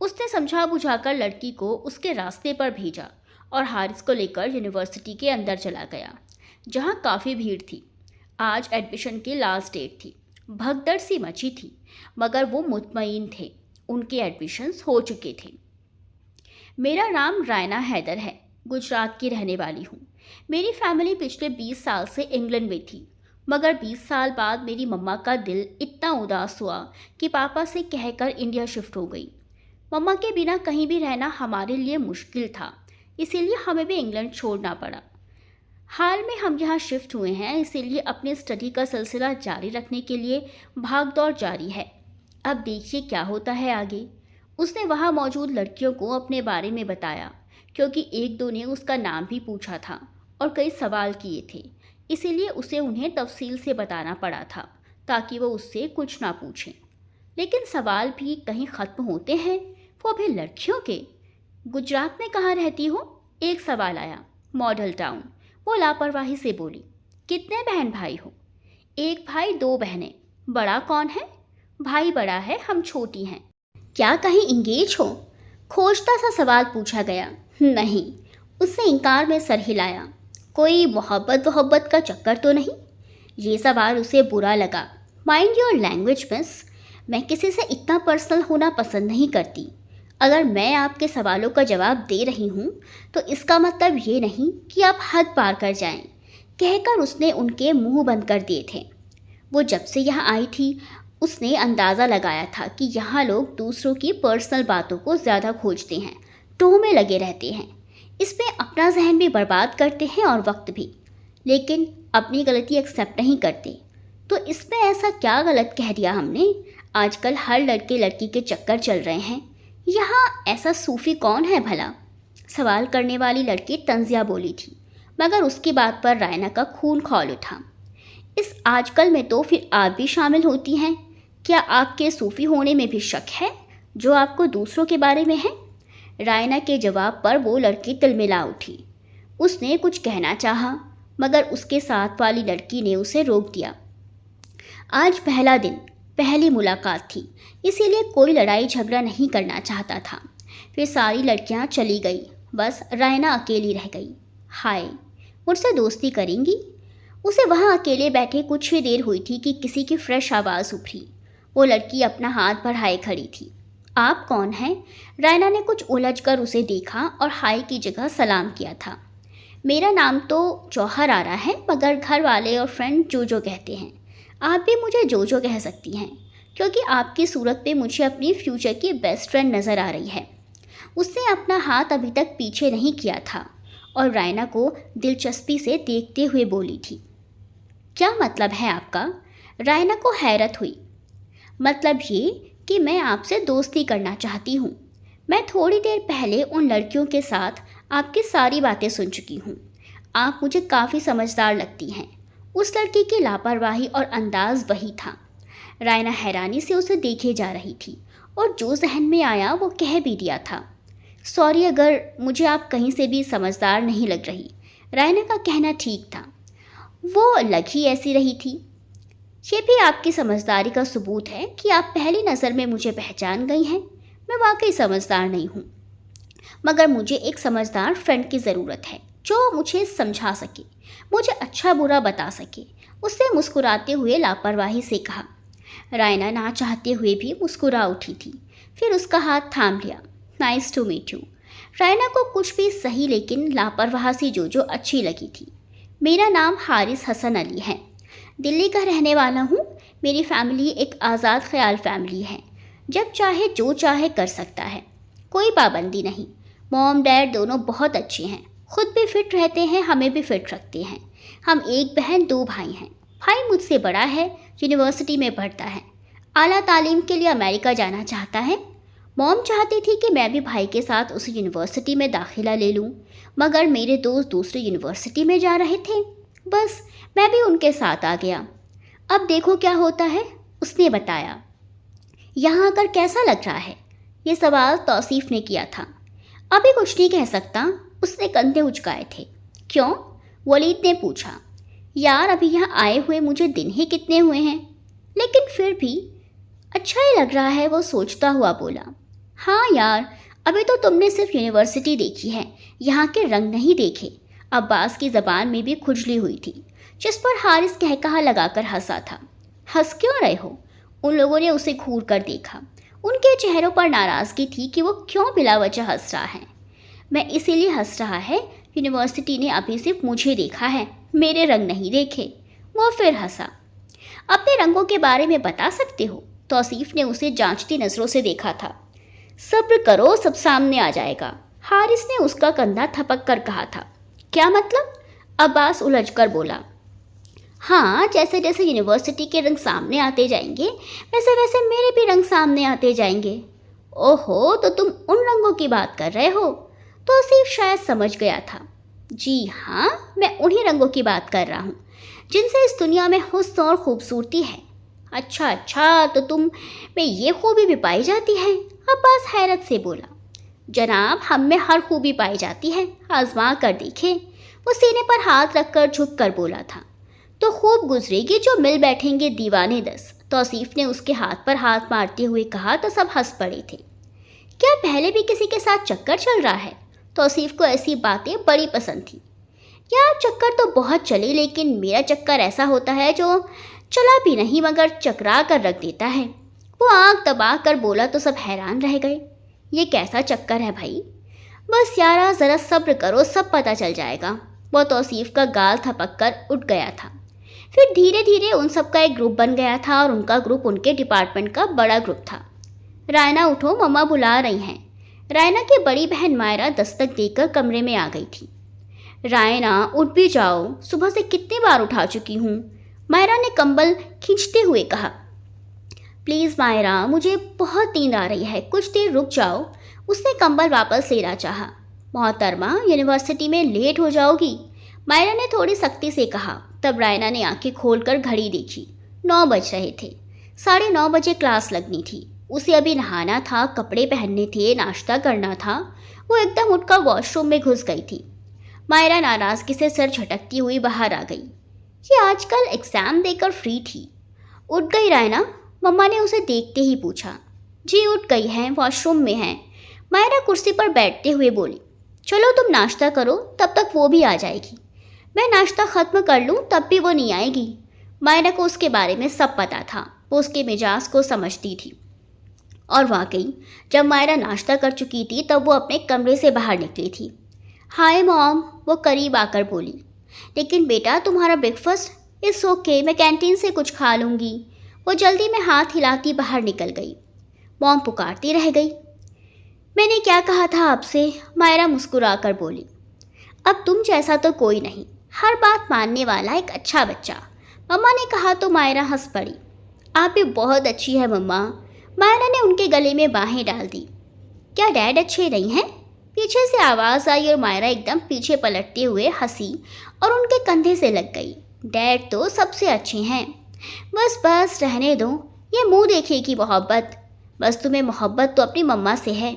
اس نے سمجھا بجھا کر لڑکی کو اس کے راستے پر بھیجا اور حارث کو لے کر یونیورسٹی کے اندر چلا گیا، جہاں کافی بھیڑ تھی۔ آج ایڈمیشن کی لاسٹ ڈیٹ تھی۔ بھگدڑ سی مچی تھی، مگر وہ مطمئن تھے ان کے ایڈمیشنز ہو چکے تھے۔ میرا نام رائنا حیدر ہے، گجرات کی رہنے والی ہوں۔ میری فیملی پچھلے 20 سال سے انگلینڈ میں تھی، مگر 20 سال بعد میری مما کا دل اتنا اداس ہوا کہ پاپا سے کہہ کر انڈیا شفٹ ہو گئی۔ مما کے بنا کہیں بھی رہنا ہمارے لیے مشکل تھا، اسی لیے ہمیں بھی انگلینڈ چھوڑنا پڑا۔ حال میں ہم یہاں شفٹ ہوئے ہیں، اسی لیے اپنے اسٹڈی کا سلسلہ جاری رکھنے کے لیے بھاگ دوڑ جاری ہے۔ اب دیکھیے کیا ہوتا ہے آگے۔ اس نے وہاں موجود لڑکیوں کو اپنے بارے میں بتایا، کیونکہ ایک دو نے اس کا نام بھی پوچھا تھا اور کئی سوال کیے تھے، اسی لیے اسے انہیں تفصیل سے بتانا پڑا تھا تاکہ وہ اس سے کچھ نہ پوچھیں۔ لیکن سوال بھی کہیں ختم ہوتے ہیں، وہ بھی لڑکیوں کے۔ گجرات میں کہاں رہتی ہو؟ ایک سوال آیا۔ ماڈل ٹاؤن، وہ لاپرواہی سے بولی۔ کتنے بہن بھائی ہو؟ ایک بھائی 2 بہنیں۔ بڑا کون ہے؟ بھائی بڑا ہے، ہم چھوٹی ہیں۔ کیا کہیں انگیج ہو؟ کھوجتا سا سوال پوچھا گیا۔ نہیں، اس نے انکار میں سر ہلایا۔ کوئی محبت کا چکر تو نہیں؟ یہ سوال اسے برا لگا۔ مائنڈ یور لینگویج مس، میں کسی سے اتنا پرسنل ہونا پسند نہیں کرتی۔ اگر میں آپ کے سوالوں کا جواب دے رہی ہوں تو اس کا مطلب یہ نہیں کہ آپ حد پار کر جائیں، کہہ کر اس نے ان کے منہ بند کر دیے تھے۔ وہ جب سے یہاں آئی تھی اس نے اندازہ لگایا تھا کہ یہاں لوگ دوسروں کی پرسنل باتوں کو زیادہ کھوجتے ہیں، ٹوہ میں لگے رہتے ہیں، اس میں اپنا ذہن بھی برباد کرتے ہیں اور وقت بھی، لیکن اپنی غلطی ایکسیپٹ نہیں کرتے۔ تو اس میں ایسا کیا غلط کہہ دیا ہم نے؟ آج کل ہر لڑکے لڑکی کے چکر چل رہے ہیں، یہاں ایسا صوفی کون ہے بھلا؟ سوال کرنے والی لڑکی طنزیہ بولی تھی، مگر اس کی بات پر رائنا کا خون کھول اٹھا۔ اس آج کل میں تو پھر آپ بھی شامل ہوتی ہیں؟ کیا آپ کے صوفی ہونے میں بھی شک ہے جو آپ کو دوسروں کے بارے میں ہے؟ رائنا کے جواب پر وہ لڑکی تلملا اٹھی۔ اس نے کچھ کہنا چاہا، مگر اس کے ساتھ والی لڑکی نے اسے روک دیا۔ آج پہلا دن، پہلی ملاقات تھی، اسی لیے کوئی لڑائی جھگڑا نہیں کرنا چاہتا تھا۔ پھر ساری لڑکیاں چلی گئی، بس رائنا اکیلی رہ گئی۔ ہائے، مجھ سے دوستی کریں گی؟ اسے وہاں اکیلے بیٹھے کچھ ہی دیر ہوئی تھی کہ کسی کی فریش آواز ابھری۔ وہ لڑکی اپنا ہاتھ بڑھائے کھڑی تھی۔ آپ کون ہیں؟ رائنا نے کچھ الجھ کر اسے دیکھا اور ہائی کی جگہ سلام کیا تھا۔ میرا نام تو جوہر آ رہا ہے، مگر گھر والے اور فرینڈ جو کہتے ہیں۔ آپ بھی مجھے جو کہہ سکتی ہیں، کیونکہ آپ کی صورت پہ مجھے اپنی فیوچر کی بیسٹ فرینڈ نظر آ رہی ہے۔ اس نے اپنا ہاتھ ابھی تک پیچھے نہیں کیا تھا اور رائنا کو دلچسپی سے دیکھتے ہوئے بولی تھی۔ کیا مطلب ہے آپ کا؟ رائنا کو حیرت ہوئی۔ مطلب یہ کہ میں آپ سے دوستی کرنا چاہتی ہوں۔ میں تھوڑی دیر پہلے ان لڑکیوں کے ساتھ آپ کی ساری باتیں سن چکی ہوں۔ آپ مجھے کافی سمجھدار لگتی ہیں۔ اس لڑکی کی لاپرواہی اور انداز وہی تھا۔ رائنا حیرانی سے اسے دیکھے جا رہی تھی اور جو ذہن میں آیا وہ کہہ بھی دیا تھا۔ سوری اگر مجھے آپ کہیں سے بھی سمجھدار نہیں لگ رہی۔ رائنا کا کہنا ٹھیک تھا، وہ لگ ہی ایسی رہی تھی۔ یہ بھی آپ کی سمجھداری کا ثبوت ہے کہ آپ پہلی نظر میں مجھے پہچان گئی ہیں۔ میں واقعی سمجھدار نہیں ہوں، مگر مجھے ایک سمجھدار فرینڈ کی ضرورت ہے جو مجھے سمجھا سکے، مجھے اچھا برا بتا سکے۔ اس نے مسکراتے ہوئے لاپرواہی سے کہا۔ رائنا نہ چاہتے ہوئے بھی مسکرا اٹھی تھی، پھر اس کا ہاتھ تھام لیا۔ Nice to meet you. Raina کو کچھ بھی صحیح لیکن لاپرواہ سی جو اچھی لگی تھی۔ میرا نام حارث حسن علی ہے، دلی کا رہنے والا ہوں۔ میری فیملی ایک آزاد خیال فیملی ہے، جب چاہے جو چاہے کر سکتا ہے، کوئی پابندی نہیں۔ موم ڈیڈ دونوں بہت اچھے ہیں، خود بھی فٹ رہتے ہیں، ہمیں بھی فٹ رکھتے ہیں۔ ہم ایک بہن 2 بھائی ہیں۔ بھائی مجھ سے بڑا ہے، یونیورسٹی میں پڑھتا ہے، اعلیٰ تعلیم کے لیے امریکہ جانا چاہتا ہے۔ موم چاہتی تھی کہ میں بھی بھائی کے ساتھ اس یونیورسٹی میں داخلہ لے لوں، مگر میرے دوست دوسری یونیورسٹی میں جا رہے تھے، بس میں بھی ان کے ساتھ آ گیا۔ اب دیکھو کیا ہوتا ہے، اس نے بتایا۔ یہاں آ کر کیسا لگ رہا ہے؟ یہ سوال توصیف نے کیا تھا۔ ابھی کچھ نہیں کہہ سکتا، اس نے کندھے اچکائے تھے۔ کیوں؟ ولید نے پوچھا۔ یار ابھی یہاں آئے ہوئے مجھے دن ہی کتنے ہوئے ہیں، لیکن پھر بھی اچھا ہی لگ رہا ہے، وہ سوچتا ہوا بولا۔ ہاں یار، ابھی تو تم نے صرف یونیورسٹی دیکھی ہے، یہاں کے رنگ نہیں دیکھے۔ عباس کی زبان میں بھی کھجلی ہوئی تھی، جس پر حارث کہکہا لگا کر ہنسا تھا۔ ہنس کیوں رہے ہو؟ ان لوگوں نے اسے گھور کر دیکھا۔ ان کے چہروں پر ناراضگی تھی کہ وہ کیوں بلا وجہ ہنس رہا ہے۔ میں اسی لیے ہنس رہا ہے، یونیورسٹی نے ابھی صرف مجھے دیکھا ہے، میرے رنگ نہیں دیکھے۔ وہ پھر ہنسا۔ اپنے رنگوں کے بارے میں بتا سکتے ہو؟ توصیف نے اسے جانچتی نظروں سے دیکھا تھا۔ صبر کرو، سب سامنے آ جائے گا، حارث نے اس کا کندھا تھپک کر کہا تھا۔ کیا مطلب؟ عباس الجھ کر بولا۔ ہاں، جیسے جیسے یونیورسٹی کے رنگ سامنے آتے جائیں گے، ویسے ویسے میرے بھی رنگ سامنے آتے جائیں گے۔ اوہو، تو تم ان رنگوں کی بات کر رہے ہو؟ توصیف شاید سمجھ گیا تھا۔ جی ہاں، میں انہی رنگوں کی بات کر رہا ہوں جن سے اس دنیا میں حسن اور خوبصورتی ہے۔ اچھا، تو تم میں یہ خوبی بھی پائی جاتی ہے؟ عباس حیرت سے بولا۔ جناب، ہم میں ہر خوبی پائی جاتی ہے، آزما کر دیکھیں۔ وہ سینے پر ہاتھ رکھ کر جھک کر بولا تھا۔ تو خوب گزرے گی جو مل بیٹھیں گے دیوانے 10۔ توصیف نے اس کے ہاتھ پر ہاتھ مارتے ہوئے کہا تو سب ہنس پڑے تھے۔ کیا پہلے بھی کسی کے ساتھ چکر چل رہا ہے؟ توصیف کو ایسی باتیں بڑی پسند تھیں۔ یار، چکر تو بہت چلے، لیکن میرا چکر ایسا ہوتا ہے جو چلا بھی نہیں مگر چکرا کر رکھ دیتا ہے۔ وہ آنکھ دبا کر بولا تو سب حیران رہ گئے۔ یہ کیسا چکر ہے بھائی؟ بس یارا، ذرا صبر کرو، سب پتہ چل جائے گا۔ وہ توصیف کا گال تھپک کر اٹھ گیا تھا۔ پھر دھیرے دھیرے ان سب کا ایک گروپ بن گیا تھا اور ان کا گروپ ان کے ڈپارٹمنٹ کا بڑا گروپ تھا۔ رائنا اٹھو، مما بلا رہی ہیں۔ رائنا کی بڑی بہن مائرہ دستک دے کر کمرے میں آ گئی تھی۔ رائنا، اٹھ بھی جاؤ، صبح سے کتنی بار اٹھا چکی ہوں۔ مائرہ نے کمبل کھینچتے ہوئے کہا۔ پلیز مائرہ، مجھے بہت نیند آ رہی ہے، کچھ دیر رک جاؤ۔ اس نے کمبل واپس لینا چاہا۔ محترمہ، یونیورسٹی میں لیٹ ہو جاؤ گی، مائرہ نے تھوڑی سختی سے کہا۔ تب رائنا نے آنکھیں کھول کر گھڑی دیکھی۔ 9 بج رہے تھے۔ 9:30 بجے کلاس لگنی تھی۔ اسے ابھی نہانا تھا، کپڑے پہننے تھے، ناشتہ کرنا تھا۔ وہ ایک دم اٹھ کر واش روم میں گھس گئی تھی۔ مائرہ ناراضگی سے سر جھٹکتی ہوئی باہر آ گئی۔ یہ آج کل ایگزام دے کر فری تھی۔ اٹھ گئی رائنا؟ مما نے اسے دیکھتے ہی پوچھا۔ جی اٹھ گئی ہیں، واش روم میں ہیں، مائرہ کرسی پر بیٹھتے ہوئے بولی۔ چلو تم ناشتہ کرو، تب تک وہ بھی آ جائے گی۔ میں ناشتہ ختم کر لوں تب بھی وہ نہیں آئے گی۔ مائرہ کو اس کے بارے میں سب پتہ تھا، وہ اس کے مزاج کو سمجھتی تھی۔ اور واقعی جب مائرہ ناشتہ کر چکی تھی تب وہ اپنے کمرے سے باہر نکلی تھی۔ ہائے موم، وہ قریب آ کر بولی۔ لیکن بیٹا، تمہارا بریک فاسٹ؟ اٹس اوکے، میں کینٹین سے کچھ کھا لوں گی۔ وہ جلدی میں ہاتھ ہلاتی باہر نکل گئی۔ موم پکارتی رہ گئی۔ میں نے کیا کہا تھا آپ سے؟ مائرہ مسکرا کر بولی۔ اب تم جیسا تو کوئی نہیں، ہر بات ماننے والا ایک اچھا بچہ، مما نے کہا تو مائرہ ہنس پڑی۔ آپ بھی بہت اچھی ہے مما، مائرہ نے ان کے گلے میں باہیں ڈال دی۔ کیا ڈیڈ اچھے نہیں ہیں؟ پیچھے سے آواز آئی اور مائرہ ایک دم پیچھے پلٹتے ہوئے ہنسی اور ان کے کندھے سے لگ گئی۔ ڈیڈ تو سب سے اچھے ہیں۔ بس بس رہنے دو، یہ منہ دیکھے کی محبت، بس تمہیں محبت تو اپنی مما سے ہے۔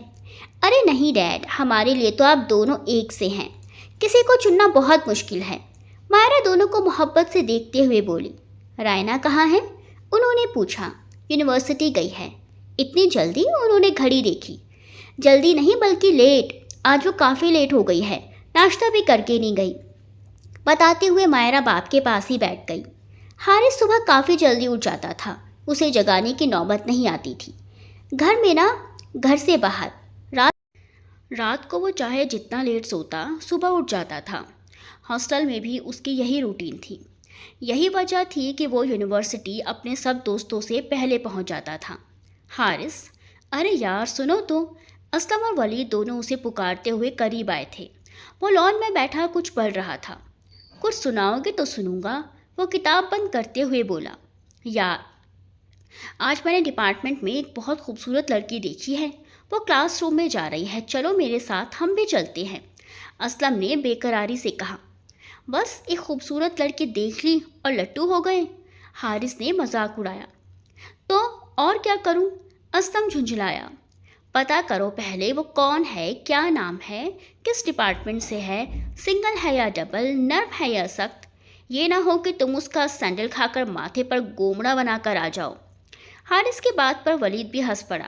ارے نہیں ڈیڈ، ہمارے لیے تو آپ دونوں ایک سے ہیں، کسی کو چننا بہت مشکل ہے۔ مائرہ دونوں کو محبت سے دیکھتے ہوئے بولی۔ رائنا کہاں ہے؟ انہوں نے پوچھا۔ یونیورسٹی گئی ہے۔ اتنی جلدی؟ انہوں نے گھڑی دیکھی۔ جلدی نہیں بلکہ لیٹ، آج وہ کافی لیٹ ہو گئی ہے، ناشتہ بھی کر کے نہیں گئی۔ بتاتے ہوئے مائرہ باپ کے پاس ہی بیٹھ گئی۔ حارث صبح کافی جلدی اٹھ جاتا تھا، اسے جگانے کی نوبت نہیں آتی تھی۔ گھر میں نہ، گھر سے باہر۔ رات کو وہ چاہے جتنا لیٹ سوتا، صبح اٹھ جاتا تھا۔ ہاسٹل میں بھی اس کی یہی روٹین تھی۔ یہی وجہ تھی کہ وہ یونیورسٹی اپنے سب دوستوں سے پہلے پہنچ جاتا تھا۔ حارث، ارے یار سنو تو، اسلم اور ولید دونوں اسے پکارتے ہوئے قریب آئے تھے۔ وہ لان میں بیٹھا کچھ پڑھ رہا تھا۔ کچھ سناؤ گے تو سنوں گا، وہ کتاب بند کرتے ہوئے بولا۔ یار، آج میں نے ڈپارٹمنٹ میں ایک بہت خوبصورت لڑکی دیکھی ہے، وہ کلاس روم میں جا رہی ہے، چلو میرے ساتھ، ہم بھی چلتے ہیں، اسلم نے بے قراری سے کہا۔ بس ایک خوبصورت لڑکی دیکھ لی اور لٹو ہو گئے؟ حارث نے مذاق اڑایا۔ تو اور کیا کروں؟ اسلم جھنجھلایا۔ پتہ کرو پہلے وہ کون ہے، کیا نام ہے، کس ڈپارٹمنٹ سے ہے، سنگل ہے یا ڈبل، نرم ہے یا سخت، یہ نہ ہو کہ تم اس کا سینڈل کھا کر ماتھے پر گومڑا بنا کر آ جاؤ۔ حارث کی بات پر ولید بھی ہنس پڑا۔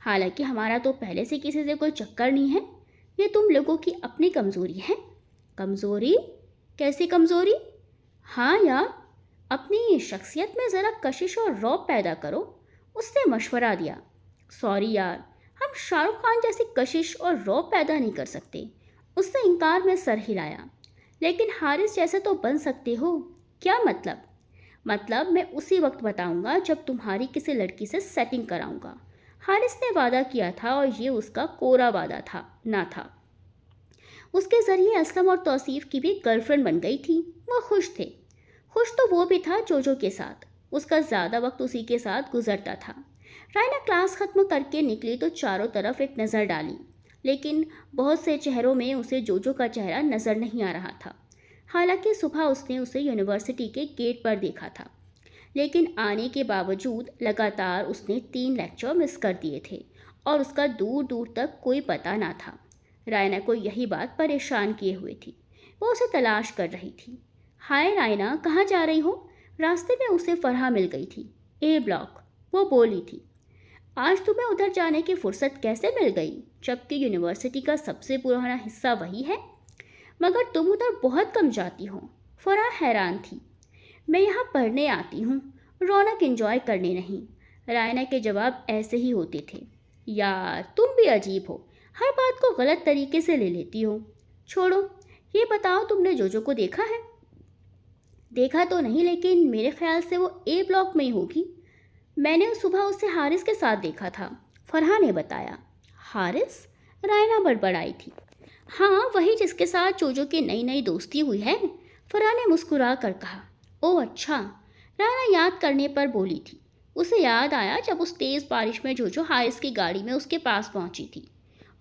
حالانکہ ہمارا تو پہلے سے کسی سے کوئی چکر نہیں ہے. یہ تم لوگوں کی اپنی کمزوری ہے. کمزوری؟ کیسی کمزوری؟ ہاں یار، اپنی شخصیت میں ذرا کشش اور رعب پیدا کرو. اس نے مشورہ دیا. سوری یار، ہم شاہ رخ خان جیسی کشش اور رعب پیدا نہیں کر سکتے. اس نے انکار میں سر ہلایا. لیکن حارث جیسے تو بن سکتے ہو. کیا مطلب؟ مطلب میں اسی وقت بتاؤں گا جب تمہاری کسی لڑکی سے سیٹنگ کراؤں گا. حارث نے وعدہ کیا تھا اور یہ اس کا کورا وعدہ نہ تھا. اس کے ذریعے اسلم اور توصیف کی بھی گرل فرینڈ بن گئی تھی. وہ خوش تھے. خوش تو وہ بھی تھا جوجو کے ساتھ. اس کا زیادہ وقت اسی کے ساتھ گزرتا تھا. رائنا کلاس ختم کر کے نکلی تو چاروں طرف ایک نظر ڈالی، لیکن بہت سے چہروں میں اسے جوجو کا چہرہ نظر نہیں آ رہا تھا. حالانکہ صبح اس نے اسے یونیورسٹی کے گیٹ پر دیکھا تھا، لیکن آنے کے باوجود لگاتار اس نے 3 لیکچر مس کر دیے تھے اور اس کا دور دور تک کوئی پتہ نہ تھا. رائنا کو یہی بات پریشان کیے ہوئے تھی. وہ اسے تلاش کر رہی تھی. ہائے رائنا، کہاں جا رہی ہو؟ راستے میں اسے فرحہ مل گئی تھی. اے بلاک، وہ بولی تھی. آج تمہیں ادھر جانے کی فرصت کیسے مل گئی جبکہ یونیورسٹی کا سب سے پرانا حصہ وہی ہے؟ مگر تم ادھر بہت کم جاتی ہو. فرحہ حیران تھی. میں یہاں پڑھنے آتی ہوں، رونق انجوائے کرنے نہیں. رائنا کے جواب ایسے ہی ہوتے تھے. یار تم بھی عجیب ہو، ہر بات کو غلط طریقے سے لے لیتی ہو. چھوڑو، یہ بتاؤ تم نے جوجو کو دیکھا ہے؟ دیکھا تو نہیں، لیکن میرے خیال سے وہ اے بلاک میں ہی ہوگی. میں نے صبح اسے حارث کے ساتھ دیکھا تھا، فرحہ نے بتایا. حارث؟ رائنا بڑبڑائی تھی. ہاں، وہی جس کے ساتھ جوجو کی نئی دوستی ہوئی ہے. فرحہ نے مسکرا کر کہا. او اچھا. رائنا یاد کرنے پر بولی تھی. اسے یاد آیا جب اس تیز بارش میں جوجو حارث کی گاڑی میں اس کے پاس پہنچی تھی.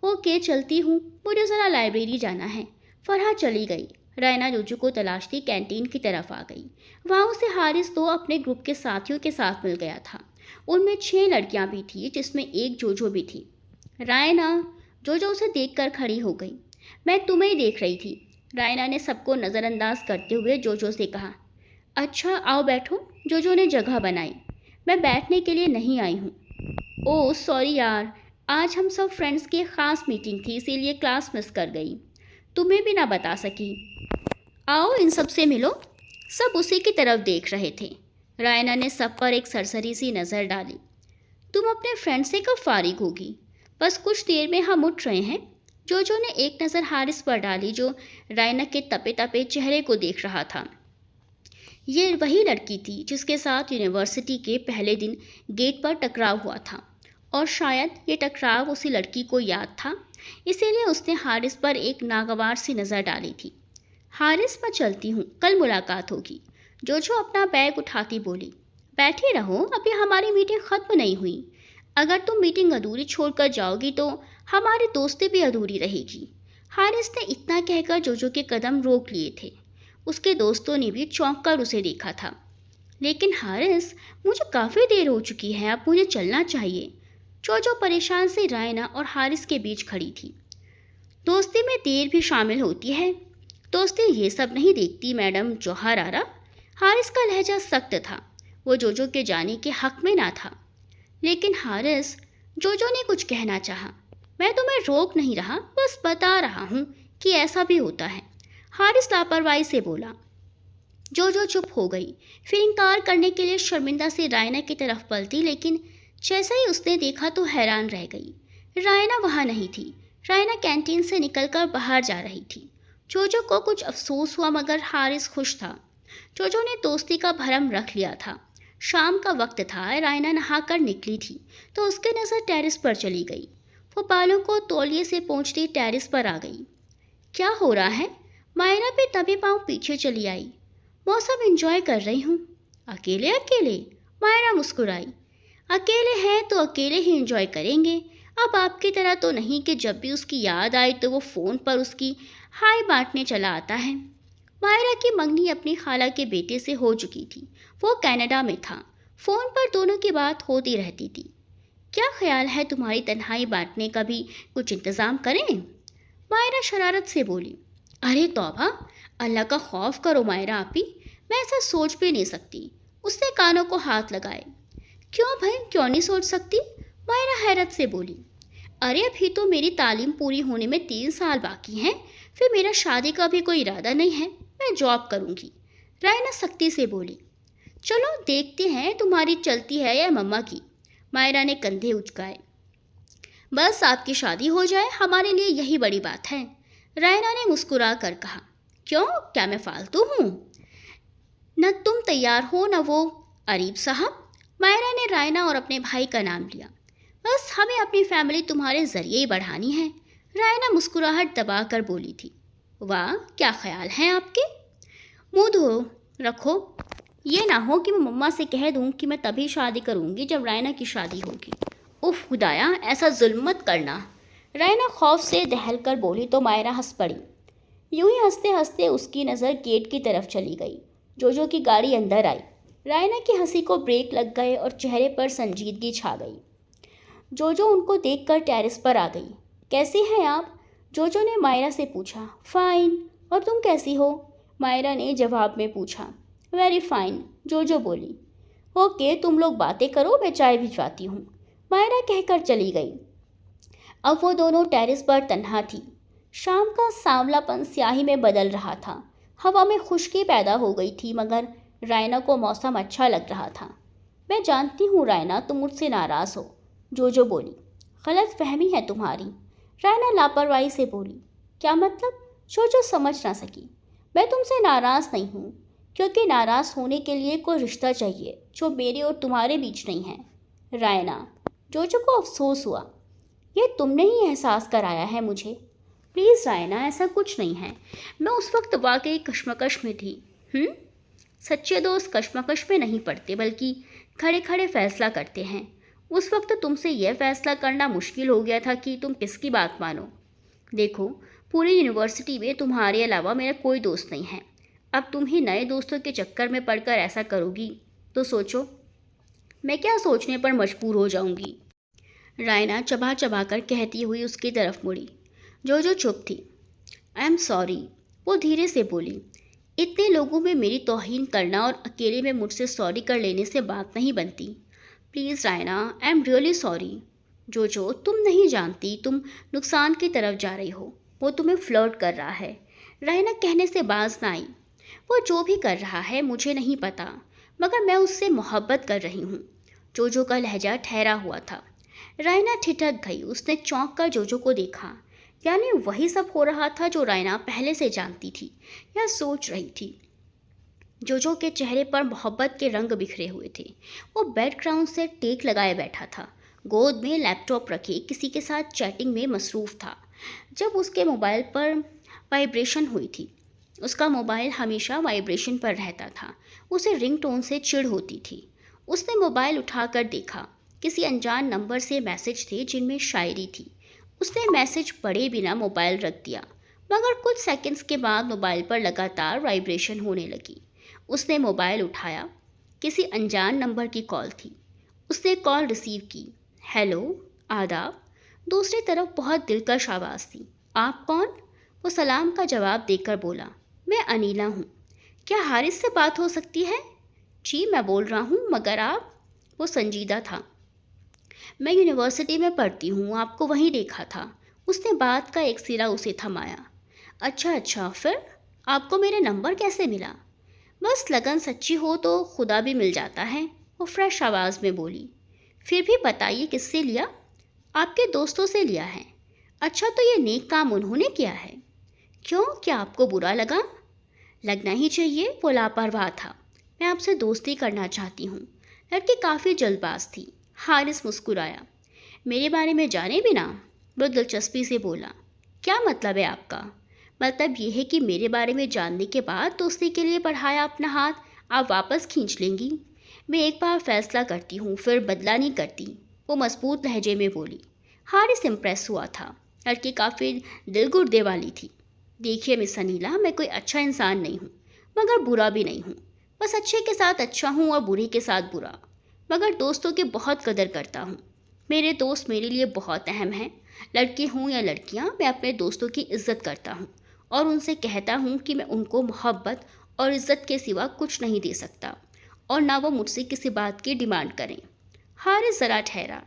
اوکے، چلتی ہوں، مجھے ذرا لائبریری جانا ہے. فرحہ چلی گئی. رائنا جوجو کو تلاشتی کینٹین کی طرف آ گئی. وہاں اسے حارث تو اپنے گروپ کے ساتھیوں کے ساتھ مل گیا تھا. ان میں 6 لڑکیاں بھی تھیں جس میں ایک جوجو بھی تھی. رائنا، جوجو اسے دیکھ کر کھڑی ہو گئی. میں تمہیں ہی دیکھ رہی تھی. رائنا نے سب کو نظر انداز کرتے ہوئے جوجو سے کہا. اچھا آؤ بیٹھو. جوجو نے جگہ بنائی. میں بیٹھنے کے لیے نہیں آئی ہوں. اوہ سوری یار، آج ہم سب فرینڈس کی ایک خاص میٹنگ تھی، اسی لیے کلاس مس کر گئی، تمہیں بھی نہ بتا سکی. آؤ ان سب سے ملو. سب اسی کی طرف دیکھ رہے تھے. رائنا نے سب پر ایک سرسری سی نظر ڈالی. تم اپنے فرینڈ سے کب فارغ ہوگی؟ بس کچھ دیر میں ہم اٹھ رہے ہیں. جوجو نے ایک نظر حارث پر ڈالی جو رائنا کے تپے تپے چہرے کو دیکھ رہا تھا. یہ وہی لڑکی تھی جس کے ساتھ یونیورسٹی کے پہلے دن گیٹ پر ٹکراؤ ہوا تھا، اور شاید یہ ٹکراؤ اسی لڑکی کو یاد تھا، اسی لیے اس نے حارث پر ایک ناگوار سی نظر ڈالی تھی. حارث میں چلتی ہوں، کل ملاقات ہوگی. جوجو اپنا بیگ اٹھاتی بولی. بیٹھے رہو، ابھی ہماری میٹنگ ختم نہیں ہوئی. اگر تم میٹنگ ادھوری چھوڑ کر جاؤ گی تو ہماری دوستی بھی ادھوری رہے گی. حارث نے اتنا کہہ کر جوجو کے قدم روک لیے تھے. اس کے دوستوں نے بھی چونک کر اسے دیکھا تھا. لیکن حارث، مجھے کافی دیر ہو چکی ہے، اب مجھے چلنا چاہیے. جوجو پریشان سے رائنا اور حارث کے بیچ کھڑی تھی. دوستی میں دیر بھی شامل ہوتی ہے. دوستی یہ سب نہیں دیکھتی میڈم جوہر آرا. حارث کا لہجہ سخت تھا. وہ جوجو کے جانے کے حق میں نہ تھا. لیکن حارث، جوجو نے کچھ کہنا چاہا. میں تمہیں روک نہیں رہا، بس بتا رہا ہوں کہ ایسا بھی ہوتا ہے. حارث لاپرواہی سے بولا. جوجو چپ ہو گئی، پھر انکار کرنے کے لیے شرمندہ سے رائنا کی طرف پلٹی، لیکن جیسا ہی اس نے دیکھا تو حیران رہ گئی. رائنا وہاں نہیں تھی. رائنا کینٹین سے نکل کر باہر جا رہی تھی. جوجو کو کچھ افسوس ہوا مگر حارث خوش تھا. جوجو نے دوستی کا بھرم رکھ لیا تھا. شام کا وقت تھا. رائنا نہا کر نکلی تھی تو اس کی نظر ٹیرس پر چلی گئی. وہ بالوں کو تولیے سے پونچھتی ٹیرس پر آ گئی. کیا ہو رہا ہے؟ مائرہ بھی دبے پاؤں پیچھے چلی آئی. موسم انجوائے کر رہی ہوں. اکیلے اکیلے؟ مائرہ مسکرائی. اکیلے ہیں تو اکیلے ہی انجوائے کریں گے. اب آپ کی طرح تو نہیں کہ جب بھی اس کی یاد آئے تو وہ فون پر اس کی ہائے بانٹنے چلا آتا ہے. مائرہ کی منگنی اپنی خالہ کے بیٹے سے ہو چکی تھی. وہ کینیڈا میں تھا. فون پر دونوں کی بات ہوتی رہتی تھی. کیا خیال ہے تمہاری تنہائی بانٹنے کا بھی کچھ انتظام کریں؟ مائرہ شرارت سے بولی. ارے توبہ، اللہ کا خوف کرو مائرہ آپی، میں ایسا سوچ بھی نہیں سکتی. اس نے کانوں کو ہاتھ لگائے. کیوں بھائی، کیوں نہیں سوچ سکتی؟ مائرہ حیرت سے بولی، ارے ابھی تو میری تعلیم پوری ہونے میں 3 سال باقی ہیں، پھر میرا شادی کا بھی کوئی ارادہ نہیں ہے، میں جاب کروں گی۔ رائنا سختی سے بولی، چلو دیکھتے ہیں تمہاری چلتی ہے یا مما کی۔ مائرہ نے کندھے اچکائے، بس آپ کی شادی ہو جائے ہمارے لیے یہی بڑی بات ہے۔ رائنا نے مسکرا کر کہا، کیوں، کیا میں فالتو ہوں؟ نہ تم تیار ہو نہ وہ۔ اریب صاحب، مائرہ نے رائنا اور اپنے بھائی کا نام لیا، بس ہمیں اپنی فیملی تمہارے ذریعے ہی بڑھانی ہے۔ رائنا مسکراہٹ دبا کر بولی تھی، واہ کیا خیال ہیں آپ کے، منہ دھو رکھو، یہ نہ ہو کہ میں مما سے کہہ دوں کہ میں تبھی شادی کروں گی جب رائنا کی شادی ہوگی۔ اف خدایا، ایسا ظلم مت کرنا۔ رائنا خوف سے دہل کر بولی تو مائرہ ہنس پڑی۔ یوں ہی ہنستے ہنستے اس کی نظر گیٹ کی طرف چلی گئی۔ جوجو کی گاڑی اندر آئی۔ رائنا کی ہنسی کو بریک لگ گئے اور چہرے پر سنجیدگی چھا گئی۔ جوجو ان کو دیکھ کر ٹیرس پر آ گئی۔ کیسی ہیں آپ؟ جوجو نے مائرہ سے پوچھا۔ فائن، اور تم کیسی ہو؟ مائرہ نے جواب میں پوچھا۔ ویری فائن، جوجو بولی۔ اوکے، تم لوگ باتیں کرو، میں چائے بھجواتی ہوں، مائرہ کہہ کر چلی گئی۔ اب وہ دونوں ٹیرس پر تنہا تھی۔ شام کا سانولا پن سیاہی میں بدل رہا تھا۔ ہوا میں خشکی پیدا ہو گئی تھی، مگر رائنا کو موسم اچھا لگ رہا تھا۔ میں جانتی ہوں رائنا، تم مجھ سے ناراض ہو، جوجو بولی۔ غلط فہمی ہے تمہاری، رائنا لاپرواہی سے بولی۔ کیا مطلب؟ جوجو سمجھ نہ سکی۔ میں تم سے ناراض نہیں ہوں، کیونکہ ناراض ہونے کے لیے کوئی رشتہ چاہیے جو میرے اور تمہارے بیچ نہیں ہے۔ رائنا، جوجو کو افسوس ہوا، یہ تم نے ہی احساس کرایا ہے مجھے۔ پلیز رائنا، ایسا کچھ نہیں ہے، میں اس وقت واقعی کشمکش میں تھی۔ سچے دوست کشمکش میں نہیں پڑتے بلکہ کھڑے کھڑے فیصلہ کرتے ہیں۔ اس وقت تم سے یہ فیصلہ کرنا مشکل ہو گیا تھا کہ تم کس کی بات مانو۔ دیکھو، پوری یونیورسٹی میں تمہارے علاوہ میرا کوئی دوست نہیں ہے۔ اب تم ہی نئے دوستوں کے چکر میں پڑ کر ایسا کرو گی تو سوچو میں کیا سوچنے پر مجبور ہو جاؤں گی۔ رائنا چبا چبا کر کہتی ہوئی اس کی طرف مڑی۔ جوجو چپ تھی۔ آئی ایم سوری، وہ دھیرے سے بولی۔ اتنے لوگوں میں میری توہین کرنا اور اکیلے میں مجھ سے سوری کر لینے سے بات نہیں بنتی۔ Please Raina, I am really sorry. Jojo, تم نہیں جانتی، تم نقصان کی طرف جا رہی ہو، وہ تمہیں فلرٹ کر رہا ہے۔ رائنا کہنے سے باز نہ آئی۔ وہ جو بھی کر رہا ہے مجھے نہیں پتا، مگر میں اس سے محبت کر رہی ہوں۔ جوجو کا لہجہ ٹھہرا ہوا تھا۔ رائنا ٹھٹک گئی۔ اس نے چونک کر جوجو کو دیکھا، یعنی وہی سب ہو رہا تھا جو رائنا پہلے سے جانتی تھی یا سوچ رہی تھی۔ جوجو کے چہرے پر محبت کے رنگ بکھرے ہوئے تھے۔ وہ بیک گراؤنڈ سے ٹیک لگائے بیٹھا تھا، گود میں لیپ ٹاپ رکھے کسی کے ساتھ چیٹنگ میں مصروف تھا۔ جب اس کے موبائل پر وائبریشن ہوئی تھی، اس کا موبائل ہمیشہ وائبریشن پر رہتا تھا، اسے رنگ ٹون سے چڑ ہوتی تھی۔ اس نے موبائل اٹھا کر دیکھا، کسی انجان نمبر سے میسج تھے جن میں شاعری تھی۔ اس نے میسج پڑھے بنا موبائل رکھ دیا، مگر کچھ سیکنڈز کے بعد موبائل پر لگاتار وائبریشن ہونے لگی۔ اس نے موبائل اٹھایا، کسی انجان نمبر کی کال تھی۔ اس نے کال ریسیو کی۔ ہیلو، آداب۔ دوسری طرف بہت دلکش آواز تھی۔ آپ کون؟ وہ سلام کا جواب دے کر بولا، میں انیلا ہوں۔ کیا حارث سے بات ہو سکتی ہے؟ جی میں بول رہا ہوں، مگر آپ؟ وہ سنجیدہ تھا۔ میں یونیورسٹی میں پڑھتی ہوں، آپ کو وہیں دیکھا تھا۔ اس نے بات کا ایک سرا اسے تھمایا۔ اچھا، پھر آپ کو میرے نمبر کیسے ملا؟ بس لگن سچی ہو تو خدا بھی مل جاتا ہے، وہ فریش آواز میں بولی۔ پھر بھی بتائیے کس سے لیا؟ آپ کے دوستوں سے لیا ہے۔ اچھا، تو یہ نیک کام انہوں نے کیا ہے؟ کیوں، کیا آپ کو برا لگا؟ لگنا ہی چاہیے، وہ لاپرواہ تھا۔ میں آپ سے دوستی کرنا چاہتی ہوں۔ لڑکی کافی جلد باز تھی۔ حارث مسکرایا۔ میرے بارے میں جانے بنا؟ وہ دلچسپی سے بولا۔ کیا مطلب ہے آپ کا؟ مطلب یہ ہے کہ میرے بارے میں جاننے کے بعد دوستی کے لیے بڑھایا اپنا ہاتھ آپ واپس کھینچ لیں گی؟ میں ایک بار فیصلہ کرتی ہوں، پھر بدلہ نہیں کرتی، وہ مضبوط لہجے میں بولی۔ حارث امپریس ہوا تھا۔ لڑکی کافی دل گردے والی تھی۔ دیکھیے مس انیلا، میں کوئی اچھا انسان نہیں ہوں، مگر برا بھی نہیں ہوں۔ بس اچھے کے ساتھ اچھا ہوں اور برے کے ساتھ برا، مگر دوستوں کی بہت قدر کرتا ہوں۔ میرے دوست میرے لیے بہت اہم ہیں، لڑکی ہوں یا لڑکیاں، میں اپنے دوستوں کی عزت کرتا ہوں اور ان سے کہتا ہوں کہ میں ان کو محبت اور عزت کے سوا کچھ نہیں دے سکتا، اور نہ وہ مجھ سے کسی بات کی ڈیمانڈ کریں۔ حارث ذرا ٹھہرا۔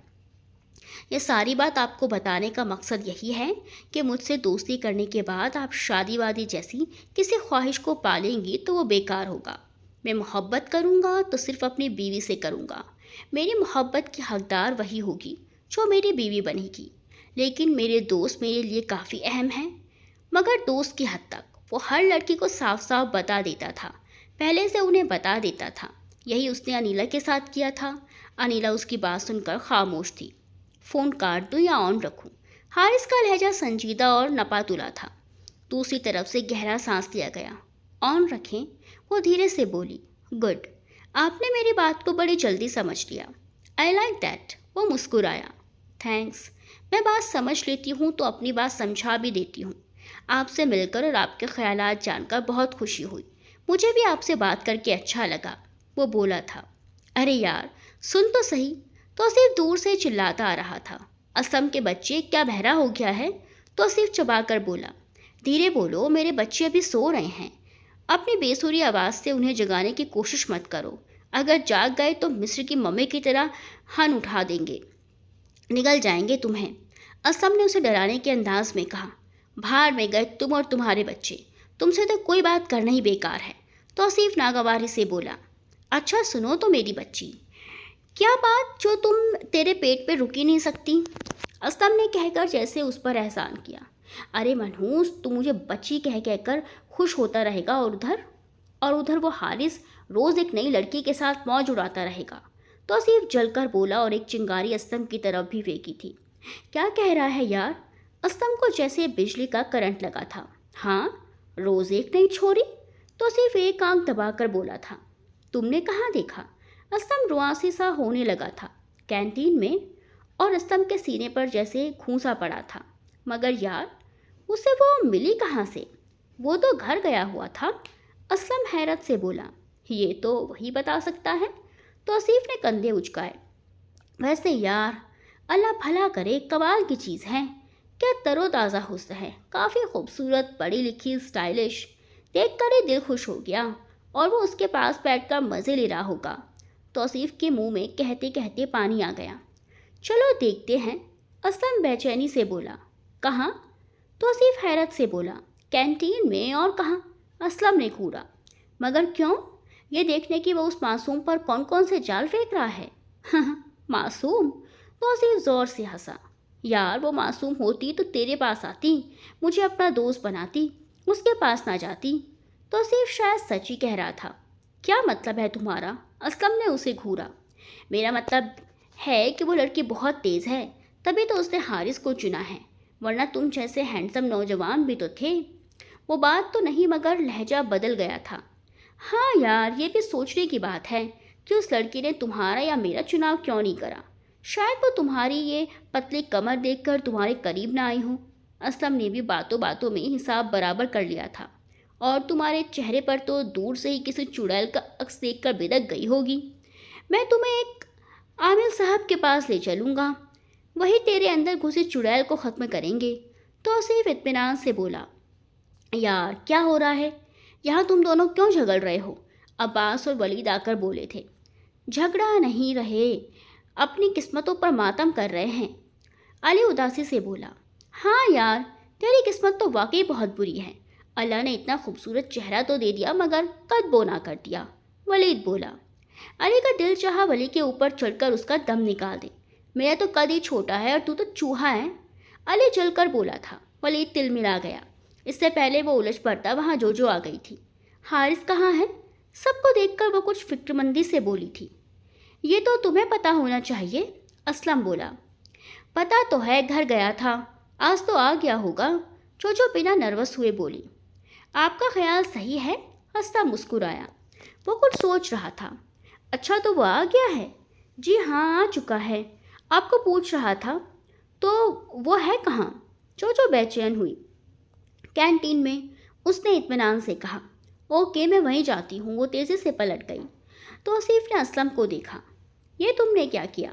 یہ ساری بات آپ کو بتانے کا مقصد یہی ہے کہ مجھ سے دوستی کرنے کے بعد آپ شادی وادی جیسی کسی خواہش کو پالیں گی تو وہ بیکار ہوگا۔ میں محبت کروں گا تو صرف اپنی بیوی سے کروں گا۔ میری محبت کی حقدار وہی ہوگی جو میری بیوی بنے گی۔ لیکن میرے دوست میرے لیے کافی اہم ہیں، مگر دوست کی حد تک۔ وہ ہر لڑکی کو صاف صاف بتا دیتا تھا، پہلے سے انہیں بتا دیتا تھا۔ یہی اس نے انیلا کے ساتھ کیا تھا۔ انیلا اس کی بات سن کر خاموش تھی۔ فون کاٹ دوں یا آن رکھوں؟ حارث کا لہجہ سنجیدہ اور نپا تلا تھا۔ دوسری طرف سے گہرا سانس لیا گیا۔ آن رکھیں؟ وہ دھیرے سے بولی۔ گڈ، آپ نے میری بات کو بڑی جلدی سمجھ لیا۔ I like that. وہ مسکرایا۔ تھینکس، میں بات سمجھ لیتی ہوں تو اپنی بات سمجھا بھی دیتی ہوں۔ آپ سے مل کر اور آپ کے خیالات جان کر بہت خوشی ہوئی۔ مجھے بھی آپ سے بات کر کے اچھا لگا، وہ بولا تھا۔ ارے یار، سن تو صحیح۔ توصیف دور سے چلاتا آ رہا تھا۔ اسلم کے بچے کیا بہرا ہو گیا ہے؟ توصیف چبا کر بولا۔ دھیرے بولو، میرے بچے ابھی سو رہے ہیں۔ اپنی بے سری آواز سے انہیں جگانے کی کوشش مت کرو۔ اگر جاگ گئے تو مصر کی ممی کی طرح ہن اٹھا دیں گے، نگل جائیں گے تمہیں۔ اسلم نے اسے ڈرانے کے انداز میں کہا۔ بھاڑ میں گئے تم اور تمہارے بچے، تم سے تو کوئی بات کرنا ہی بیکار ہے، توصیف ناگواری سے بولا۔ اچھا سنو تو میری بچی، کیا بات جو تم تیرے پیٹ پہ رک ہی نہیں سکتی؟ اسلم نے کہہ کر جیسے اس پر احسان کیا۔ ارے منحوس، تو مجھے بچی کہہ کر خوش ہوتا رہے گا اور ادھر وہ حارث روز ایک نئی لڑکی کے ساتھ موج اڑاتا رہے گا۔ توصیف جل کر بولا اور ایک چنگاری اسلم کی طرف بھی پھینکی تھی۔ کیا کہہ رہا ہے یار؟ اسلم کو جیسے بجلی کا کرنٹ لگا تھا۔ ہاں، روز ایک نئی چھوری؟ توصیف ایک آنکھ دبا کر بولا تھا۔ تم نے کہاں دیکھا؟ اسلم رواسی سا ہونے لگا تھا۔ کینٹین میں، اور اسلم کے سینے پر جیسے کھونسا پڑا تھا۔ مگر یار، اسے وہ ملی کہاں سے؟ وہ تو گھر گیا ہوا تھا۔ اسلم حیرت سے بولا۔ یہ تو وہی بتا سکتا ہے۔ توصیف نے کندھے اچکائے۔ ویسے یار، اللہ بھلا کرے، کمال کی چیز ہے۔ کیا تر و تازہ حسن ہے، کافی خوبصورت، پڑھی لکھی، اسٹائلش۔ دیکھ کر ہی دل خوش ہو گیا، اور وہ اس کے پاس بیٹھ کر مزے لے رہا ہوگا۔ توصیف کے منہ میں کہتے کہتے پانی آ گیا۔ چلو دیکھتے ہیں، اسلم بے چینی سے بولا۔ کہاں؟ توصیف حیرت سے بولا۔ کینٹین میں، اور کہاں؟ اسلم نے گھورا۔ مگر کیوں؟ یہ دیکھنے کی وہ اس معصوم پر کون کون سے جال پھینک رہا ہے۔ معصوم؟ توصیف زور سے ہنسا۔ یار، وہ معصوم ہوتی تو تیرے پاس آتی، مجھے اپنا دوست بناتی، اس کے پاس نہ جاتی۔ توصیف شاید سچ ہی کہہ رہا تھا۔ کیا مطلب ہے تمہارا؟ اسلم نے اسے گھورا۔ میرا مطلب ہے کہ وہ لڑکی بہت تیز ہے، تبھی تو اس نے حارث کو چنا ہے، ورنہ تم جیسے ہینڈسم نوجوان بھی تو تھے۔ وہ بات تو نہیں، مگر لہجہ بدل گیا تھا۔ ہاں یار، یہ بھی سوچنے کی بات ہے کہ اس لڑکی نے تمہارا یا میرا چناؤ کیوں نہیں کرا۔ شاید وہ تمہاری یہ پتلی کمر دیکھ کر تمہارے قریب نہ آئی ہوں۔ اسلم نے بھی باتوں باتوں میں حساب برابر کر لیا تھا۔ اور تمہارے چہرے پر تو دور سے ہی کسی چڑیل کا عکس دیکھ کر بدک گئی ہوگی۔ میں تمہیں ایک عامل صاحب کے پاس لے چلوں گا، وہی تیرے اندر گھسے چڑیل کو ختم کریں گے۔ توصیف اطمینان سے بولا۔ یار، کیا ہو رہا ہے یہاں؟ تم دونوں کیوں جھگڑ رہے ہو؟ عباس اور ولید آ کر بولے تھے۔ جھگڑا نہیں رہے، اپنی قسمتوں پر ماتم کر رہے ہیں، علی اداسی سے بولا۔ ہاں یار، تیری قسمت تو واقعی بہت بری ہے۔ اللہ نے اتنا خوبصورت چہرہ تو دے دیا، مگر قد بونا کر دیا، ولید بولا۔ علی کا دل چاہا ولی کے اوپر چڑھ کر اس کا دم نکال دے۔ میرا تو قد ہی چھوٹا ہے اور تو چوہا ہے، علی جل کر بولا تھا۔ ولید تل ملا گیا۔ اس سے پہلے وہ الجھ پڑتا وہاں جو آ گئی تھی۔ حارث کہاں ہے؟ سب کو دیکھ کر وہ کچھ فکر مندی سے بولی تھی۔ یہ تو تمہیں پتہ ہونا چاہیے، اسلم بولا۔ پتہ تو ہے، گھر گیا تھا، آج تو آ گیا ہوگا، جو بنا نروس ہوئے بولی۔ آپ کا خیال صحیح ہے، اسلم مسکرایا۔ وہ کچھ سوچ رہا تھا۔ اچھا تو وہ آ گیا ہے؟ جی ہاں، آ چکا ہے، آپ کو پوچھ رہا تھا۔ تو وہ ہے کہاں؟ جو بے چین ہوئی۔ کینٹین میں، اس نے اطمینان سے کہا۔ اوکے، میں وہیں جاتی ہوں۔ وہ تیزی سے پلٹ گئی۔ توصیف نے اسلم کو دیکھا۔ یہ تم نے کیا کیا؟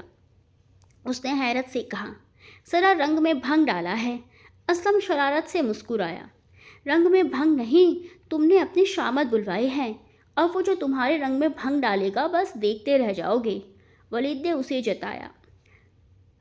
اس نے حیرت سے کہا۔ ذرا رنگ میں بھنگ ڈالا ہے، اسلم شرارت سے مسکرایا۔ رنگ میں بھنگ نہیں، تم نے اپنی شامت بلوائی ہے، اب وہ جو تمہارے رنگ میں بھنگ ڈالے گا بس دیکھتے رہ جاؤ گے، ولید نے اسے جتایا۔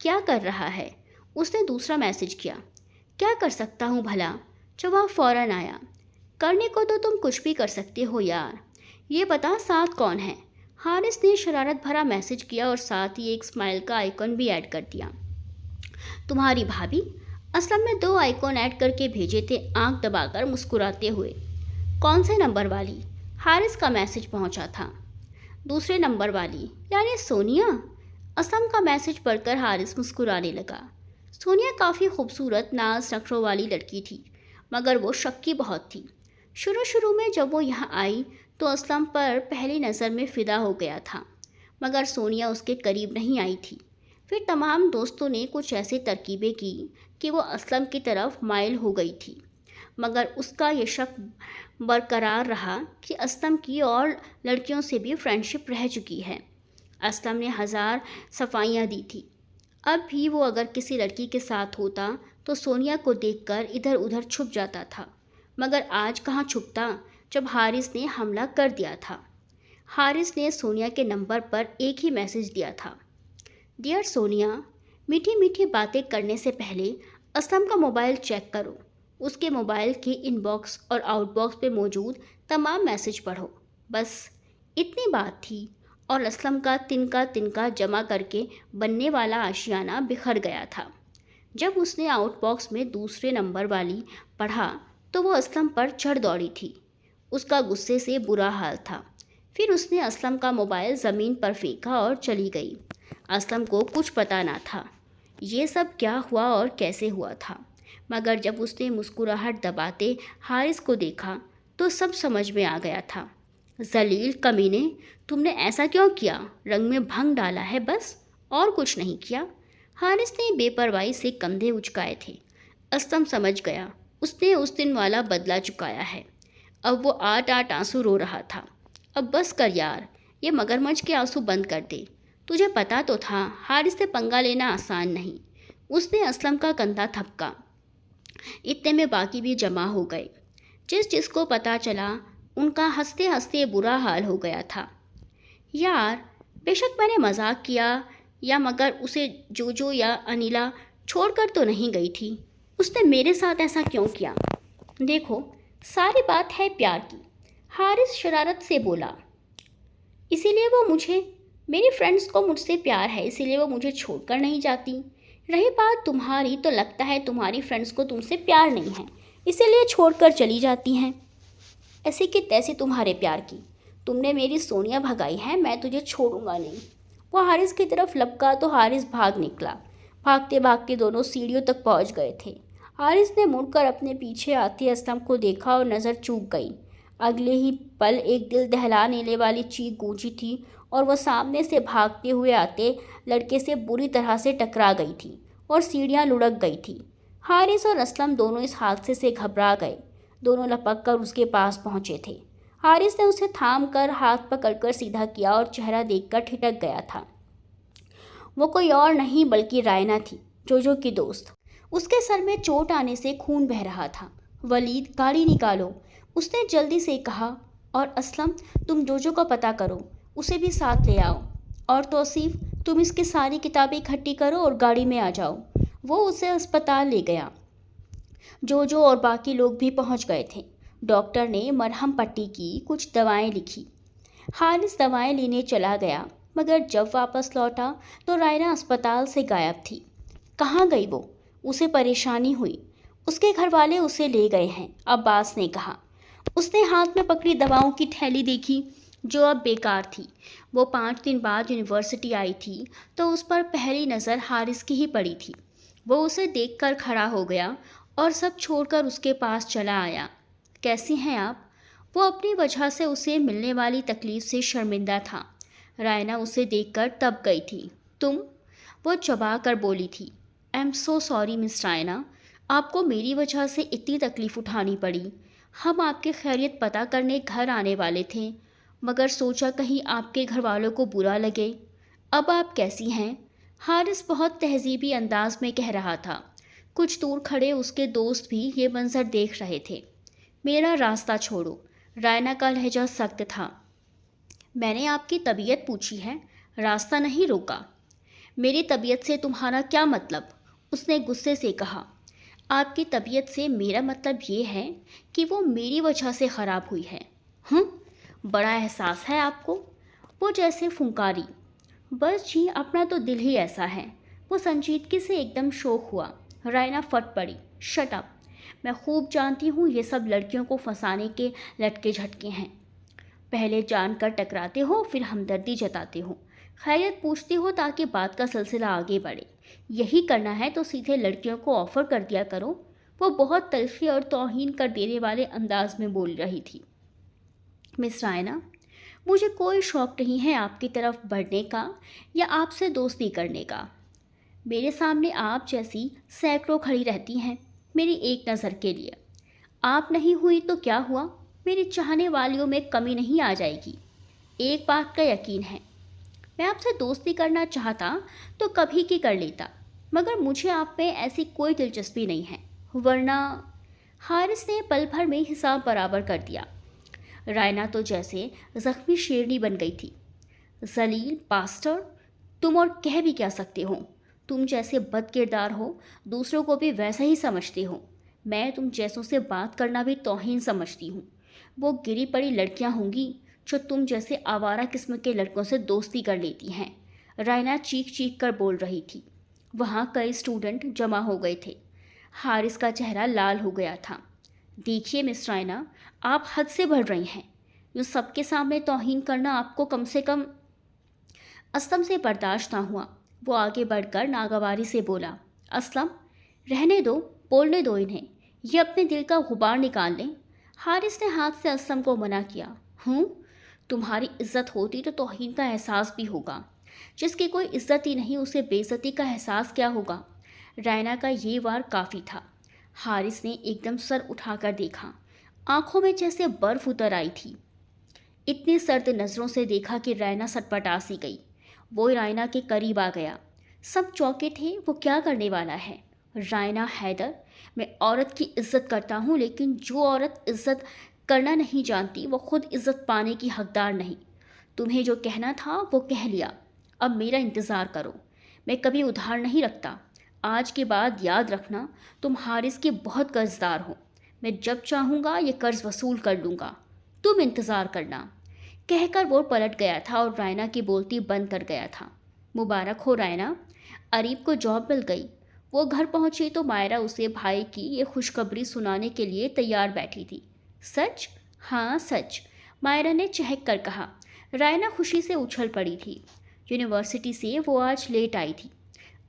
کیا کر رہا ہے؟ اس نے دوسرا میسج کیا۔ کیا کر سکتا ہوں بھلا؟ جواب فوراً آیا۔ کرنے کو تو تم کچھ بھی کر سکتے ہو یار، یہ بتا ساتھ کون ہے؟ حارث نے شرارت بھرا میسج کیا اور ساتھ ہی ایک اسمائل کا آئیکن بھی ایڈ کر دیا۔ تمہاری بھابھی؟ اسلم نے 2 آئیکن ایڈ کر کے بھیجے تھے، آنکھ دبا کر مسکراتے ہوئے۔ کون سے نمبر والی؟ حارث کا میسج پہنچا تھا۔ دوسرے نمبر والی یعنی سونیا؟ اسلم کا میسج پڑھ کر حارث مسکرانے لگا۔ سونیا کافی خوبصورت ناز نخروں والی لڑکی تھی، مگر وہ شکی بہت تھی۔ شروع میں جب وہ یہاں آئی تو اسلم پر پہلی نظر میں فدا ہو گیا تھا، مگر سونیا اس کے قریب نہیں آئی تھی۔ پھر تمام دوستوں نے کچھ ایسی ترکیبیں کی کہ وہ اسلم کی طرف مائل ہو گئی تھی، مگر اس کا یہ شک برقرار رہا کہ اسلم کی اور لڑکیوں سے بھی فرینڈشپ رہ چکی ہے۔ اسلم نے 1000 صفائیاں دی تھی، اب بھی وہ اگر کسی لڑکی کے ساتھ ہوتا تو سونیا کو دیکھ کر ادھر ادھر چھپ جاتا تھا، مگر آج کہاں چھپتا جب حارث نے حملہ کر دیا تھا۔ حارث نے سونیا کے نمبر پر ایک ہی میسج دیا تھا، ڈیئر سونیا، میٹھی میٹھی باتیں کرنے سے پہلے اسلم کا موبائل چیک کرو، اس کے موبائل کے ان باکس اور آؤٹ باکس پہ موجود تمام میسج پڑھو۔ بس اتنی بات تھی اور اسلم کا تنکا جمع کر کے بننے والا آشیانہ بکھر گیا تھا۔ جب اس نے آؤٹ باکس میں دوسرے نمبر والی پڑھا تو وہ اسلم پر چڑھ دوڑی تھی۔ اس کا غصے سے برا حال تھا۔ پھر اس نے اسلم کا موبائل زمین پر پھینکا اور چلی گئی۔ اسلم کو کچھ پتہ نہ تھا یہ سب کیا ہوا اور کیسے ہوا تھا، مگر جب اس نے مسکراہٹ دباتے حارث کو دیکھا تو سب سمجھ میں آ گیا تھا۔ ذلیل کمینے، تم نے ایسا کیوں کیا؟ رنگ میں بھنگ ڈالا ہے بس، اور کچھ نہیں کیا؟ حارث نے بے پرواہی سے کندھے اچکائے تھے۔ اسلم سمجھ گیا اس نے اس دن والا بدلہ چکایا ہے۔ اب وہ آٹ آنسو رو رہا تھا۔ اب بس کر یار، یہ مگرمچھ کے آنسو بند کر دے۔ تجھے پتا تو تھا حارث سے پنگا لینا آسان نہیں۔ اس نے اسلم کا کندھا تھپکا۔ اتنے میں باقی بھی جمع ہو گئے۔ جس کو پتا چلا ان کا ہنستے ہنستے برا حال ہو گیا تھا۔ یار، بے شک میں نے مذاق کیا یا مگر اسے جو یا انیلا چھوڑ کر تو نہیں گئی تھی۔ اس نے میرے ساتھ ایسا کیوں کیا؟ دیکھو، ساری بات ہے پیار کی، حارث شرارت سے بولا۔ اسی لیے وہ میری فرینڈز کو مجھ سے پیار ہے، اسی لیے وہ مجھے چھوڑ کر نہیں جاتی۔ رہی بات تمہاری تو لگتا ہے تمہاری فرینڈز کو تم سے پیار نہیں ہے، اسی لیے چھوڑ کر چلی جاتی ہیں۔ ایسی کہ تیسی تمہارے پیار کی، تم نے میری سونیا بھگائی ہے، میں تجھے چھوڑوں گا نہیں۔ وہ حارث کی طرف لپکا تو حارث بھاگ نکلا۔ بھاگتے بھاگتے دونوں سیڑھیوں تک پہنچ گئے تھے۔ حارث نے مڑ کر اپنے پیچھے آتے اسلم کو دیکھا اور نظر چوک گئی۔ اگلے ہی پل ایک دل دہلا دینے والی چیخ گونجی تھی اور وہ سامنے سے بھاگتے ہوئے آتے لڑکے سے بری طرح سے ٹکرا گئی تھی اور سیڑھیاں لڑک گئی تھی۔ حارث اور اسلم دونوں اس حادثے سے گھبرا گئے۔ دونوں لپک کر اس کے پاس پہنچے تھے۔ حارث نے اسے تھام کر ہاتھ پکڑ کر سیدھا کیا اور چہرہ دیکھ کر ٹھٹک گیا تھا۔ وہ کوئی اور نہیں بلکہ رائنا تھی، جو کی دوست۔ اس کے سر میں چوٹ آنے سے خون بہہ رہا تھا۔ ولید، گاڑی نکالو، اس نے جلدی سے کہا، اور اسلم، تم جو کا پتہ کرو، اسے بھی ساتھ لے آؤ، اور توصیف، تم اس کی ساری کتابیں اکٹھی کرو اور گاڑی میں آ جاؤ۔ وہ اسے اسپتال لے گیا۔ جو اور باقی لوگ بھی پہنچ گئے تھے۔ ڈاکٹر نے مرہم پٹی کی، کچھ دوائیں لکھی۔ حارث دوائیں لینے چلا گیا، مگر جب واپس لوٹا تو رائنا اسپتال سے غائب تھی۔ کہاں گئی وہ؟ اسے پریشانی ہوئی۔ اس کے گھر والے اسے لے گئے ہیں، عباس نے کہا۔ اس نے ہاتھ میں پکڑی دواؤں کی تھیلی دیکھی جو اب بیکار تھی۔ وہ 5 دن بعد یونیورسٹی آئی تھی تو اس پر پہلی نظر حارث کی ہی پڑی تھی۔ وہ اسے دیکھ کر کھڑا ہو گیا اور سب چھوڑ کر اس کے پاس چلا آیا۔ کیسی ہیں آپ؟ وہ اپنی وجہ سے اسے ملنے والی تکلیف سے شرمندہ تھا۔ رائنا اسے دیکھ کر تب گئی تھی۔ تم؟ وہ چبا کر بولی تھی۔ آئی ایم سو سوری مس رائنا، آپ کو میری وجہ سے اتنی تکلیف اٹھانی پڑی۔ ہم آپ کی خیریت پتہ کرنے گھر آنے والے تھے، مگر سوچا کہیں آپ کے گھر والوں کو برا لگے۔ اب آپ کیسی ہیں؟ حارث بہت تہذیبی انداز میں کہہ رہا تھا۔ کچھ دور کھڑے اس کے دوست بھی یہ منظر دیکھ رہے تھے۔ میرا راستہ چھوڑو، رائنا کا لہجہ سخت تھا۔ میں نے آپ کی طبیعت پوچھی ہے، راستہ نہیں روکا۔ میری طبیعت سے تمہارا کیا مطلب؟ اس نے غصے سے کہا۔ آپ کی طبیعت سے میرا مطلب یہ ہے کہ وہ میری وجہ سے خراب ہوئی ہے۔ بڑا احساس ہے آپ کو، وہ جیسے پھنکاری۔ بس جی، اپنا تو دل ہی ایسا ہے۔ وہ سنجیدگی سے ایک دم شوق ہوا۔ رائنا پھٹ پڑی۔ Shut up! میں خوب جانتی ہوں یہ سب لڑکیوں کو پھنسانے کے لٹکے جھٹکے ہیں۔ پہلے جان کر ٹکراتے ہو، پھر ہمدردی جتاتے ہو، خیریت پوچھتے ہو تاکہ بات کا سلسلہ آگے بڑھے۔ یہی کرنا ہے تو سیدھے لڑکیوں کو آفر کر دیا کرو۔ وہ بہت تلخی اور توہین کر دینے والے انداز میں بول رہی تھی۔ مس رائنا، مجھے کوئی شوق نہیں ہے آپ کی طرف بڑھنے کا یا آپ سے دوستی کرنے کا۔ میرے سامنے آپ جیسی سینکڑوں کھڑی رہتی ہیں میری ایک نظر کے لیے۔ آپ نہیں ہوئی تو کیا ہوا، میری چاہنے والیوں میں کمی نہیں آ جائے گی۔ ایک بات کا یقین ہے، میں آپ سے دوستی کرنا چاہتا تو کبھی کی کر لیتا، مگر مجھے آپ میں ایسی کوئی دلچسپی نہیں ہے، ورنہ… حارث نے پل بھر میں حساب برابر کر دیا۔ رائنا تو جیسے زخمی شیرنی بن گئی تھی۔ ذلیل باسٹر! تم اور کہہ بھی کیا سکتے ہو؟ تم جیسے بد کردار ہو دوسروں کو بھی ویسا ہی سمجھتے ہو۔ میں تم جیسوں سے بات کرنا بھی توہین سمجھتی ہوں۔ وہ گری پڑی لڑکیاں ہوں گی جو تم جیسے آوارہ قسم کے لڑکوں سے دوستی کر لیتی ہیں۔ رائنا چیخ چیخ کر بول رہی تھی۔ وہاں کئی اسٹوڈنٹ جمع ہو گئے تھے۔ حارث کا چہرہ لال ہو گیا تھا۔ دیکھیے مس رائنا، آپ حد سے بڑھ رہی ہیں۔ یوں سب کے سامنے توہین کرنا آپ کو کم سے کم… اسلم سے برداشت نہ ہوا۔ وہ آگے بڑھ کر ناگواری سے بولا، اسلم، رہنے دو، بولنے دو انہیں، یہ اپنے دل کا غبار نکال لیں۔ حارث نے ہاتھ سے اسلم کو منع کیا۔ تمہاری عزت ہوتی تو توہین کا احساس بھی ہوگا۔ جس کی کوئی عزت ہی نہیں اسے بے عزتی کا احساس کیا ہوگا؟ رائنا کا یہ وار کافی تھا۔ حارث نے ایک دم سر اٹھا کر دیکھا۔ آنکھوں میں جیسے برف اتر آئی تھی۔ اتنی سرد نظروں سے دیکھا کہ رائنا سٹپٹا سی گئی۔ وہ رائنا کے قریب آ گیا۔ سب چونکے تھے، وہ کیا کرنے والا ہے؟ رائنا حیدر، میں عورت کی عزت کرتا ہوں، لیکن جو عورت عزت کرنا نہیں جانتی وہ خود عزت پانے کی حقدار نہیں۔ تمہیں جو کہنا تھا وہ کہہ لیا، اب میرا انتظار کرو۔ میں کبھی ادھار نہیں رکھتا۔ آج کے بعد یاد رکھنا، تم حارث کے بہت قرض دار ہو۔ میں جب چاہوں گا یہ قرض وصول کر لوں گا، تم انتظار کرنا۔ کہہ کر وہ پلٹ گیا تھا اور رائنا کی بولتی بند کر گیا تھا۔ مبارک ہو رائنا، اریب کو جاب مل گئی۔ وہ گھر پہنچی تو مائرہ اسے بھائی کی یہ خوشخبری سنانے کے لیے تیار بیٹھی تھی۔ سچ؟ ہاں سچ، مائرہ نے چہک کر کہا۔ رائنا خوشی سے اچھل پڑی تھی۔ یونیورسٹی سے وہ آج لیٹ آئی تھی۔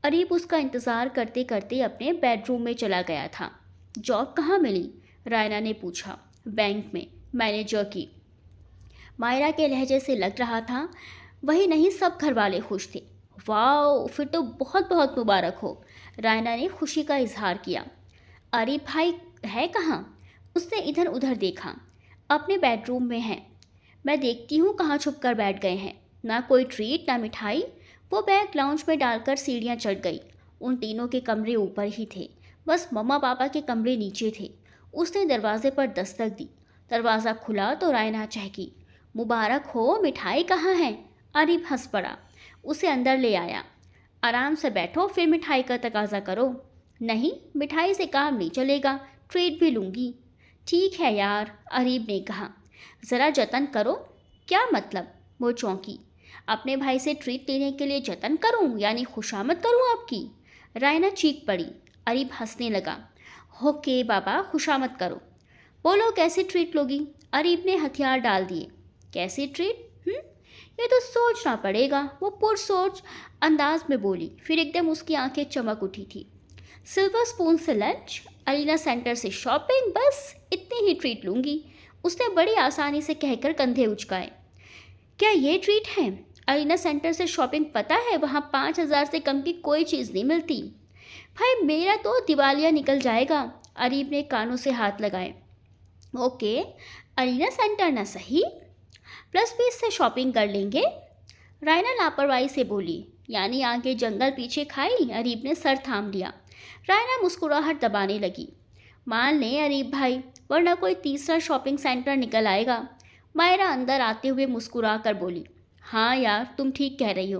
اریب اس کا انتظار کرتے کرتے اپنے بیڈ روم میں چلا گیا تھا۔ جاب کہاں ملی؟ رائنا نے پوچھا۔ بینک میں، مینیجر کی۔ مائرہ کے لہجے سے لگ رہا تھا وہی نہیں سب گھر والے خوش تھے۔ واؤ، پھر تو بہت بہت مبارک ہو، رائنا نے خوشی کا اظہار کیا۔ اریب بھائی ہے کہاں؟ اس نے ادھر ادھر دیکھا۔ اپنے بیڈ روم میں ہیں۔ میں دیکھتی ہوں کہاں چھپ کر بیٹھ گئے ہیں۔ نہ کوئی ٹریٹ، نہ مٹھائی۔ وہ بیگ لاؤنج میں ڈال کر سیڑھیاں چڑھ گئی۔ ان تینوں کے کمرے اوپر ہی تھے، بس مما پاپا کے کمرے نیچے تھے۔ اس نے دروازے پر دستک دی۔ دروازہ کھلا تو رائنا چہکی، مبارک ہو، مٹھائی کہاں ہے؟ اریب ہنس پڑا۔ اسے اندر لے آیا۔ آرام سے بیٹھو، پھر مٹھائی کا تقاضا کرو۔ نہیں، مٹھائی سے کام نہیں چلے گا، ٹریٹ بھی لوں گی۔ ٹھیک ہے یار، اریب نے کہا۔ ذرا جتن کرو۔ کیا مطلب؟ وہ چونکی۔ اپنے بھائی سے ٹریٹ لینے کے لیے جتن کروں، یعنی خوشامد کروں آپ کی؟ رائنا چیخ پڑی۔ اریب ہنسنے لگا۔ اوکے بابا، خوشامد کرو۔ بولو کیسے ٹریٹ لوگی؟ اریب نے ہتھیار ڈال دیے۔ کیسے ٹریٹ؟ یہ تو سوچنا پڑے گا، وہ پرسوچ انداز میں بولی۔ پھر ایک دم اس کی آنکھیں چمک اٹھی تھی۔ سلور اسپون سے لنچ، ارینا سینٹر سے شاپنگ، بس اتنی ہی ٹریٹ لوں گی، اس نے بڑی آسانی سے کہہ کر کندھے اچکائے۔ کیا یہ ٹریٹ ہے؟ ارینا سینٹر سے شاپنگ پتہ ہے وہاں 5,000 سے کم کی کوئی چیز نہیں ملتی۔ بھائی میرا تو دیوالیہ نکل جائے گا، اریب نے کانوں سے ہاتھ لگائے۔ اوکے، ارینا سینٹر نہ صحیح، +20 سے شاپنگ کر لیں گے، رائنا لاپرواہی سے بولی۔ یعنی آگے جنگل پیچھے کھائی؟ اریب نے سر تھام لیا۔ رائنا مسکراہٹ دبانے لگی۔ مان لیں اریب بھائی، ورنہ کوئی تیسرا شاپنگ سینٹر نکل آئے گا۔ مائرہ اندر آتے ہوئے مسکرا کر بولی۔ ہاں یار، تم ٹھیک کہہ رہی ہو،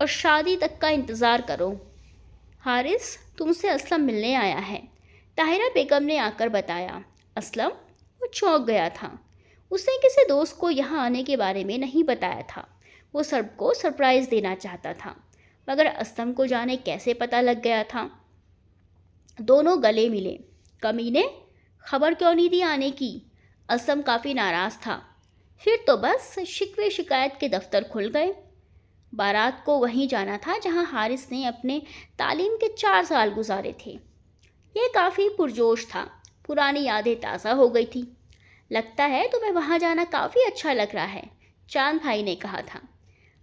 اور شادی تک کا انتظار کرو۔ حارث تم سے اسلم ملنے آیا ہے، طاہرہ بیگم نے آ کر بتایا۔ اسلم؟ وہ چونک گیا تھا۔ اس نے کسی دوست کو یہاں آنے کے بارے میں نہیں بتایا تھا۔ وہ سب کو سرپرائز دینا چاہتا تھا، مگر اسلم کو جانے کیسے پتہ لگ گیا تھا۔ دونوں گلے ملے۔ کمینے، خبر کیوں نہیں دی آنے کی؟ اسلم کافی ناراض تھا۔ پھر تو بس شکوے شکایت کے دفتر کھل گئے۔ بارات کو وہیں جانا تھا جہاں حارث نے اپنے تعلیم کے 4 سال گزارے تھے۔ یہ کافی پرجوش تھا، پرانی یادیں تازہ ہو گئی تھی۔ لگتا ہے تمہیں وہاں جانا کافی اچھا لگ رہا ہے، چاند بھائی نے کہا تھا۔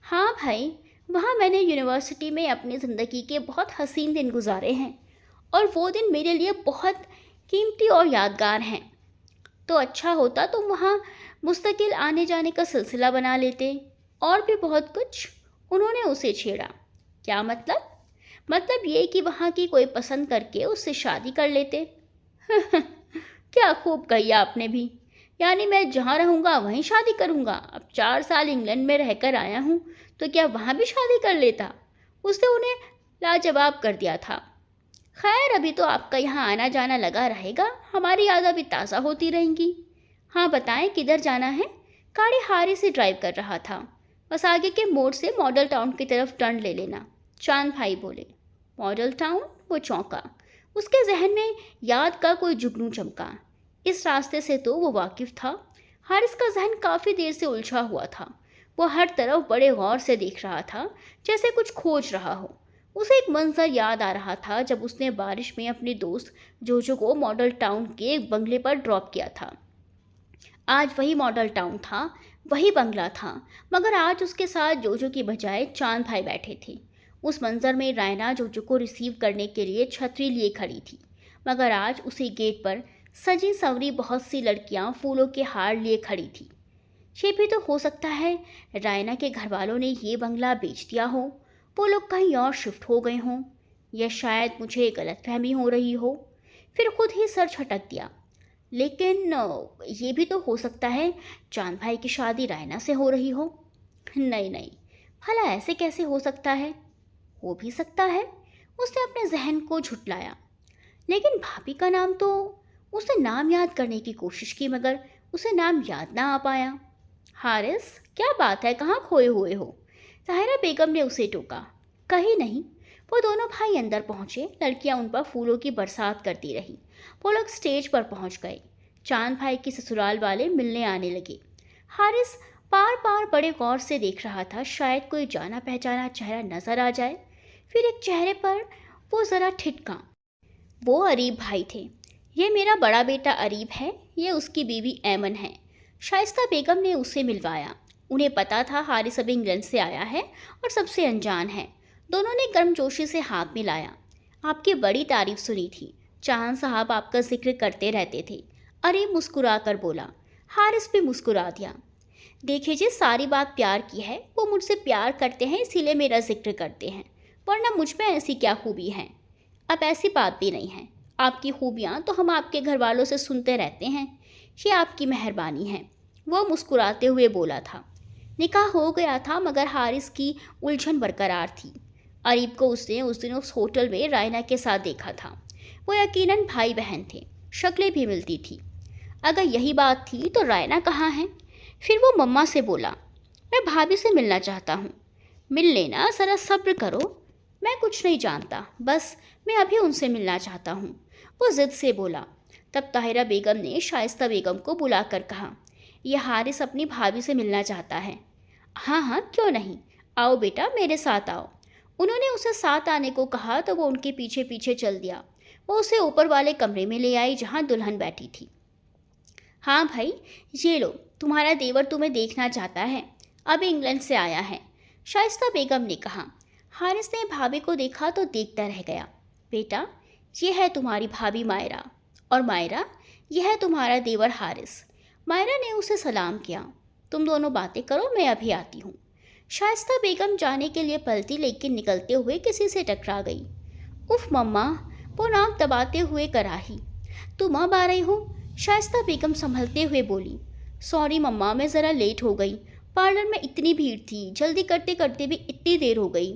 ہاں بھائی، وہاں میں نے یونیورسٹی میں اپنی زندگی کے بہت حسین دن گزارے ہیں، اور وہ دن میرے لیے بہت قیمتی اور یادگار ہیں۔ تو اچھا ہوتا تم وہاں مستقل آنے جانے کا سلسلہ بنا لیتے، اور بھی بہت کچھ۔ انہوں نے اسے چھیڑا۔ کیا مطلب؟ مطلب یہ کہ وہاں کی کوئی پسند کر کے اس سے شادی کر لیتے۔ کیا خوب کہی آپ نے بھی، یعنی میں جہاں رہوں گا وہیں شادی کروں گا۔ اب 4 سال انگلینڈ میں رہ کر آیا ہوں تو کیا وہاں بھی شادی کر لیتا؟ اس نے انہیں لاجواب کر دیا تھا۔ خیر، ابھی تو آپ کا یہاں آنا جانا لگا رہے گا، ہماری یادیں بھی تازہ ہوتی رہیں گی۔ ہاں بتائیں کدھر جانا ہے؟ گاڑی حارث سے ڈرائیو کر رہا تھا۔ بس آگے کے موڑ سے ماڈل ٹاؤن کی طرف ٹرن لے لینا، چاند بھائی بولے۔ Model town? وہ چونکا۔ اس کے ذہن میں یاد کا کوئی جگنو چمکا۔ اس راستے سے تو وہ واقف تھا۔ حارث کا ذہن کافی دیر سے الجھا ہوا تھا۔ وہ ہر طرف بڑے غور سے دیکھ رہا تھا، جیسے کچھ کھوج رہا ہو۔ اسے ایک منظر یاد آ رہا تھا جب اس نے بارش میں اپنی دوست جوجو کو ماڈل ٹاؤن کے ایک بنگلے پر ڈراپ کیا تھا۔ آج وہی ماڈل ٹاؤن تھا، وہی بنگلہ تھا، مگر آج اس کے ساتھ جوجو کی بجائے چاند بھائی بیٹھے تھے۔ اس منظر میں رائنا جوجو کو ریسیو کرنے کے لیے چھتری لیے کھڑی تھی، مگر آج اسی گیٹ پر سجی سنوری بہت سی لڑکیاں پھولوں کے ہار لیے کھڑی تھیں۔ یہ بھی تو ہو سکتا ہے رائنا کے گھر والوں نے یہ بنگلہ بیچ دیا ہو، وہ لوگ کہیں اور شفٹ ہو گئے ہوں، یا شاید مجھے غلط فہمی ہو رہی ہو۔ پھر خود ہی سر جھٹک دیا۔ لیکن یہ بھی تو ہو سکتا ہے چاند بھائی کی شادی رائنا سے ہو رہی ہو۔ نہیں، بھلا ایسے کیسے ہو سکتا ہے؟ ہو بھی سکتا ہے، اس نے اپنے ذہن کو جھٹلایا۔ لیکن بھابھی کا نام تو… اس نے نام یاد کرنے کی کوشش کی، مگر اسے نام یاد نہ آ پایا۔ حارث، کیا بات ہے، کہاں کھوئے ہوئے ہو؟ طاہرہ بیگم نے اسے ٹوکا۔ کہیں نہیں۔ وہ دونوں بھائی اندر پہنچے۔ لڑکیاں ان پر پھولوں کی برسات کرتی رہیں۔ وہ لوگ اسٹیج پر پہنچ گئے۔ چاند بھائی کی سسرال والے ملنے آنے لگے۔ حارث پار بڑے غور سے دیکھ رہا تھا، شاید کوئی جانا پہچانا چہرہ نظر آ جائے۔ پھر ایک چہرے پر وہ ذرا ٹھٹکا۔ وہ اریب بھائی تھے۔ یہ میرا بڑا بیٹا اریب ہے، یہ اس کی بیوی ایمن ہے۔ شائستہ بیگم نے اسے ملوایا۔ انہیں پتا تھا حارث اب انگلینڈ سے آیا ہے اور سب سے انجان ہے۔ دونوں نے گرم جوشی سے ہاتھ ملایا۔ آپ کی بڑی تعریف سنی تھی، چاند صاحب آپ کا ذکر کرتے رہتے تھے۔ اریب مسکرا کر بولا۔ حارث بھی مسکرا دیا۔ دیکھیے جی، ساری بات پیار کی ہے، وہ مجھ سے پیار کرتے ہیں اسی لیے میرا ذکر کرتے ہیں، ورنہ مجھ میں ایسی کیا خوبی ہے؟ اب ایسی بات بھی نہیں ہے، آپ کی خوبیاں تو ہم آپ کے گھر والوں سے سنتے رہتے ہیں، یہ آپ کی مہربانی ہے، وہ مسکراتے ہوئے بولا تھا۔ نکاح ہو گیا تھا، مگر حارث کی الجھن برقرار تھی۔ اریب کو اس نے اس دن اس ہوٹل میں رائنا کے ساتھ دیکھا تھا۔ وہ یقیناً بھائی بہن تھے، شکلیں بھی ملتی تھی۔ اگر یہی بات تھی تو رائنا کہاں ہے؟ پھر وہ مما سے بولا، میں بھابھی سے ملنا چاہتا ہوں۔ مل لینا، ذرا صبر کرو، میں کچھ نہیں جانتا، بس میں ابھی ان سے ملنا چاہتا ہوں، وہ ضد سے بولا۔ تب طاہرہ بیگم نے شائستہ بیگم کو بلا کر کہا، یہ حارث اپنی بھابھی سے ملنا چاہتا ہے۔ ہاں کیوں نہیں، آؤ بیٹا میرے ساتھ آؤ۔ انہوں نے اسے ساتھ آنے کو کہا تو وہ ان کے پیچھے پیچھے چل دیا۔ وہ اسے اوپر والے کمرے میں لے آئی جہاں دلہن بیٹھی تھی۔ ہاں بھائی، یہ لو، تمہارا دیور تمہیں دیکھنا چاہتا ہے، ابھی انگلینڈ سے آیا ہے، شائستہ بیگم نے کہا۔ حارث نے بھابھی کو دیکھا تو دیکھتا رہ گیا۔ بیٹا، یہ ہے تمہاری بھابھی مائرہ، اور مائرہ، یہ ہے تمہارا دیور حارث۔ مائرہ نے اسے سلام کیا۔ تم دونوں باتیں کرو، میں ابھی آتی ہوں۔ شائستہ بیگم جانے کے لیے پلٹی، لیکن نکلتے ہوئے کسی سے ٹکرا گئی۔ اف مما، وہ ناک دباتے ہوئے کراہی۔ تم اب آ رہی ہو؟ شائستہ بیگم سنبھلتے ہوئے بولی۔ سوری مما، میں ذرا لیٹ ہو گئی، پارلر میں اتنی بھیڑ تھی، جلدی کرتے کرتے بھی اتنی دیر ہو گئی۔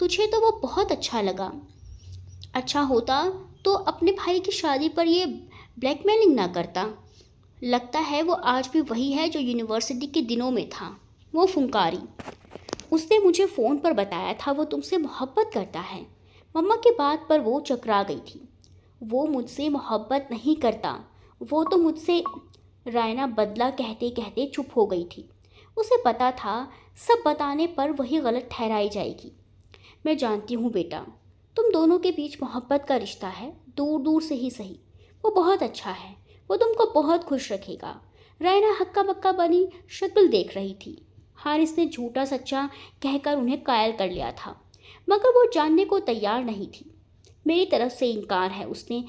تجھے تو وہ بہت اچھا لگا۔ اچھا ہوتا تو اپنے بھائی کی شادی پر یہ بلیک میلنگ نہ کرتا۔ لگتا ہے وہ آج بھی وہی ہے جو یونیورسٹی کے دنوں میں تھا، وہ فنکاری۔ اس نے مجھے فون پر بتایا تھا وہ تم سے محبت کرتا ہے۔ مما کی بات پر وہ چکرا گئی تھی۔ وہ مجھ سے محبت نہیں کرتا، وہ تو مجھ سے، رائنا بدلہ کہتے کہتے چپ ہو گئی تھی۔ اسے پتا تھا سب بتانے پر وہی غلط ٹھہرائی جائے گی۔ میں جانتی ہوں بیٹا، تم دونوں کے بیچ محبت کا رشتہ ہے، دور دور سے ہی صحیح۔ وہ بہت اچھا ہے، وہ تم کو بہت خوش رکھے گا۔ رائنا ہکا بکا بنی شکل دیکھ رہی تھی۔ حارث نے جھوٹا سچا کہہ کر انہیں قائل کر لیا تھا، مگر وہ جاننے کو تیار نہیں تھی۔ میری طرف سے انکار ہے، اس نے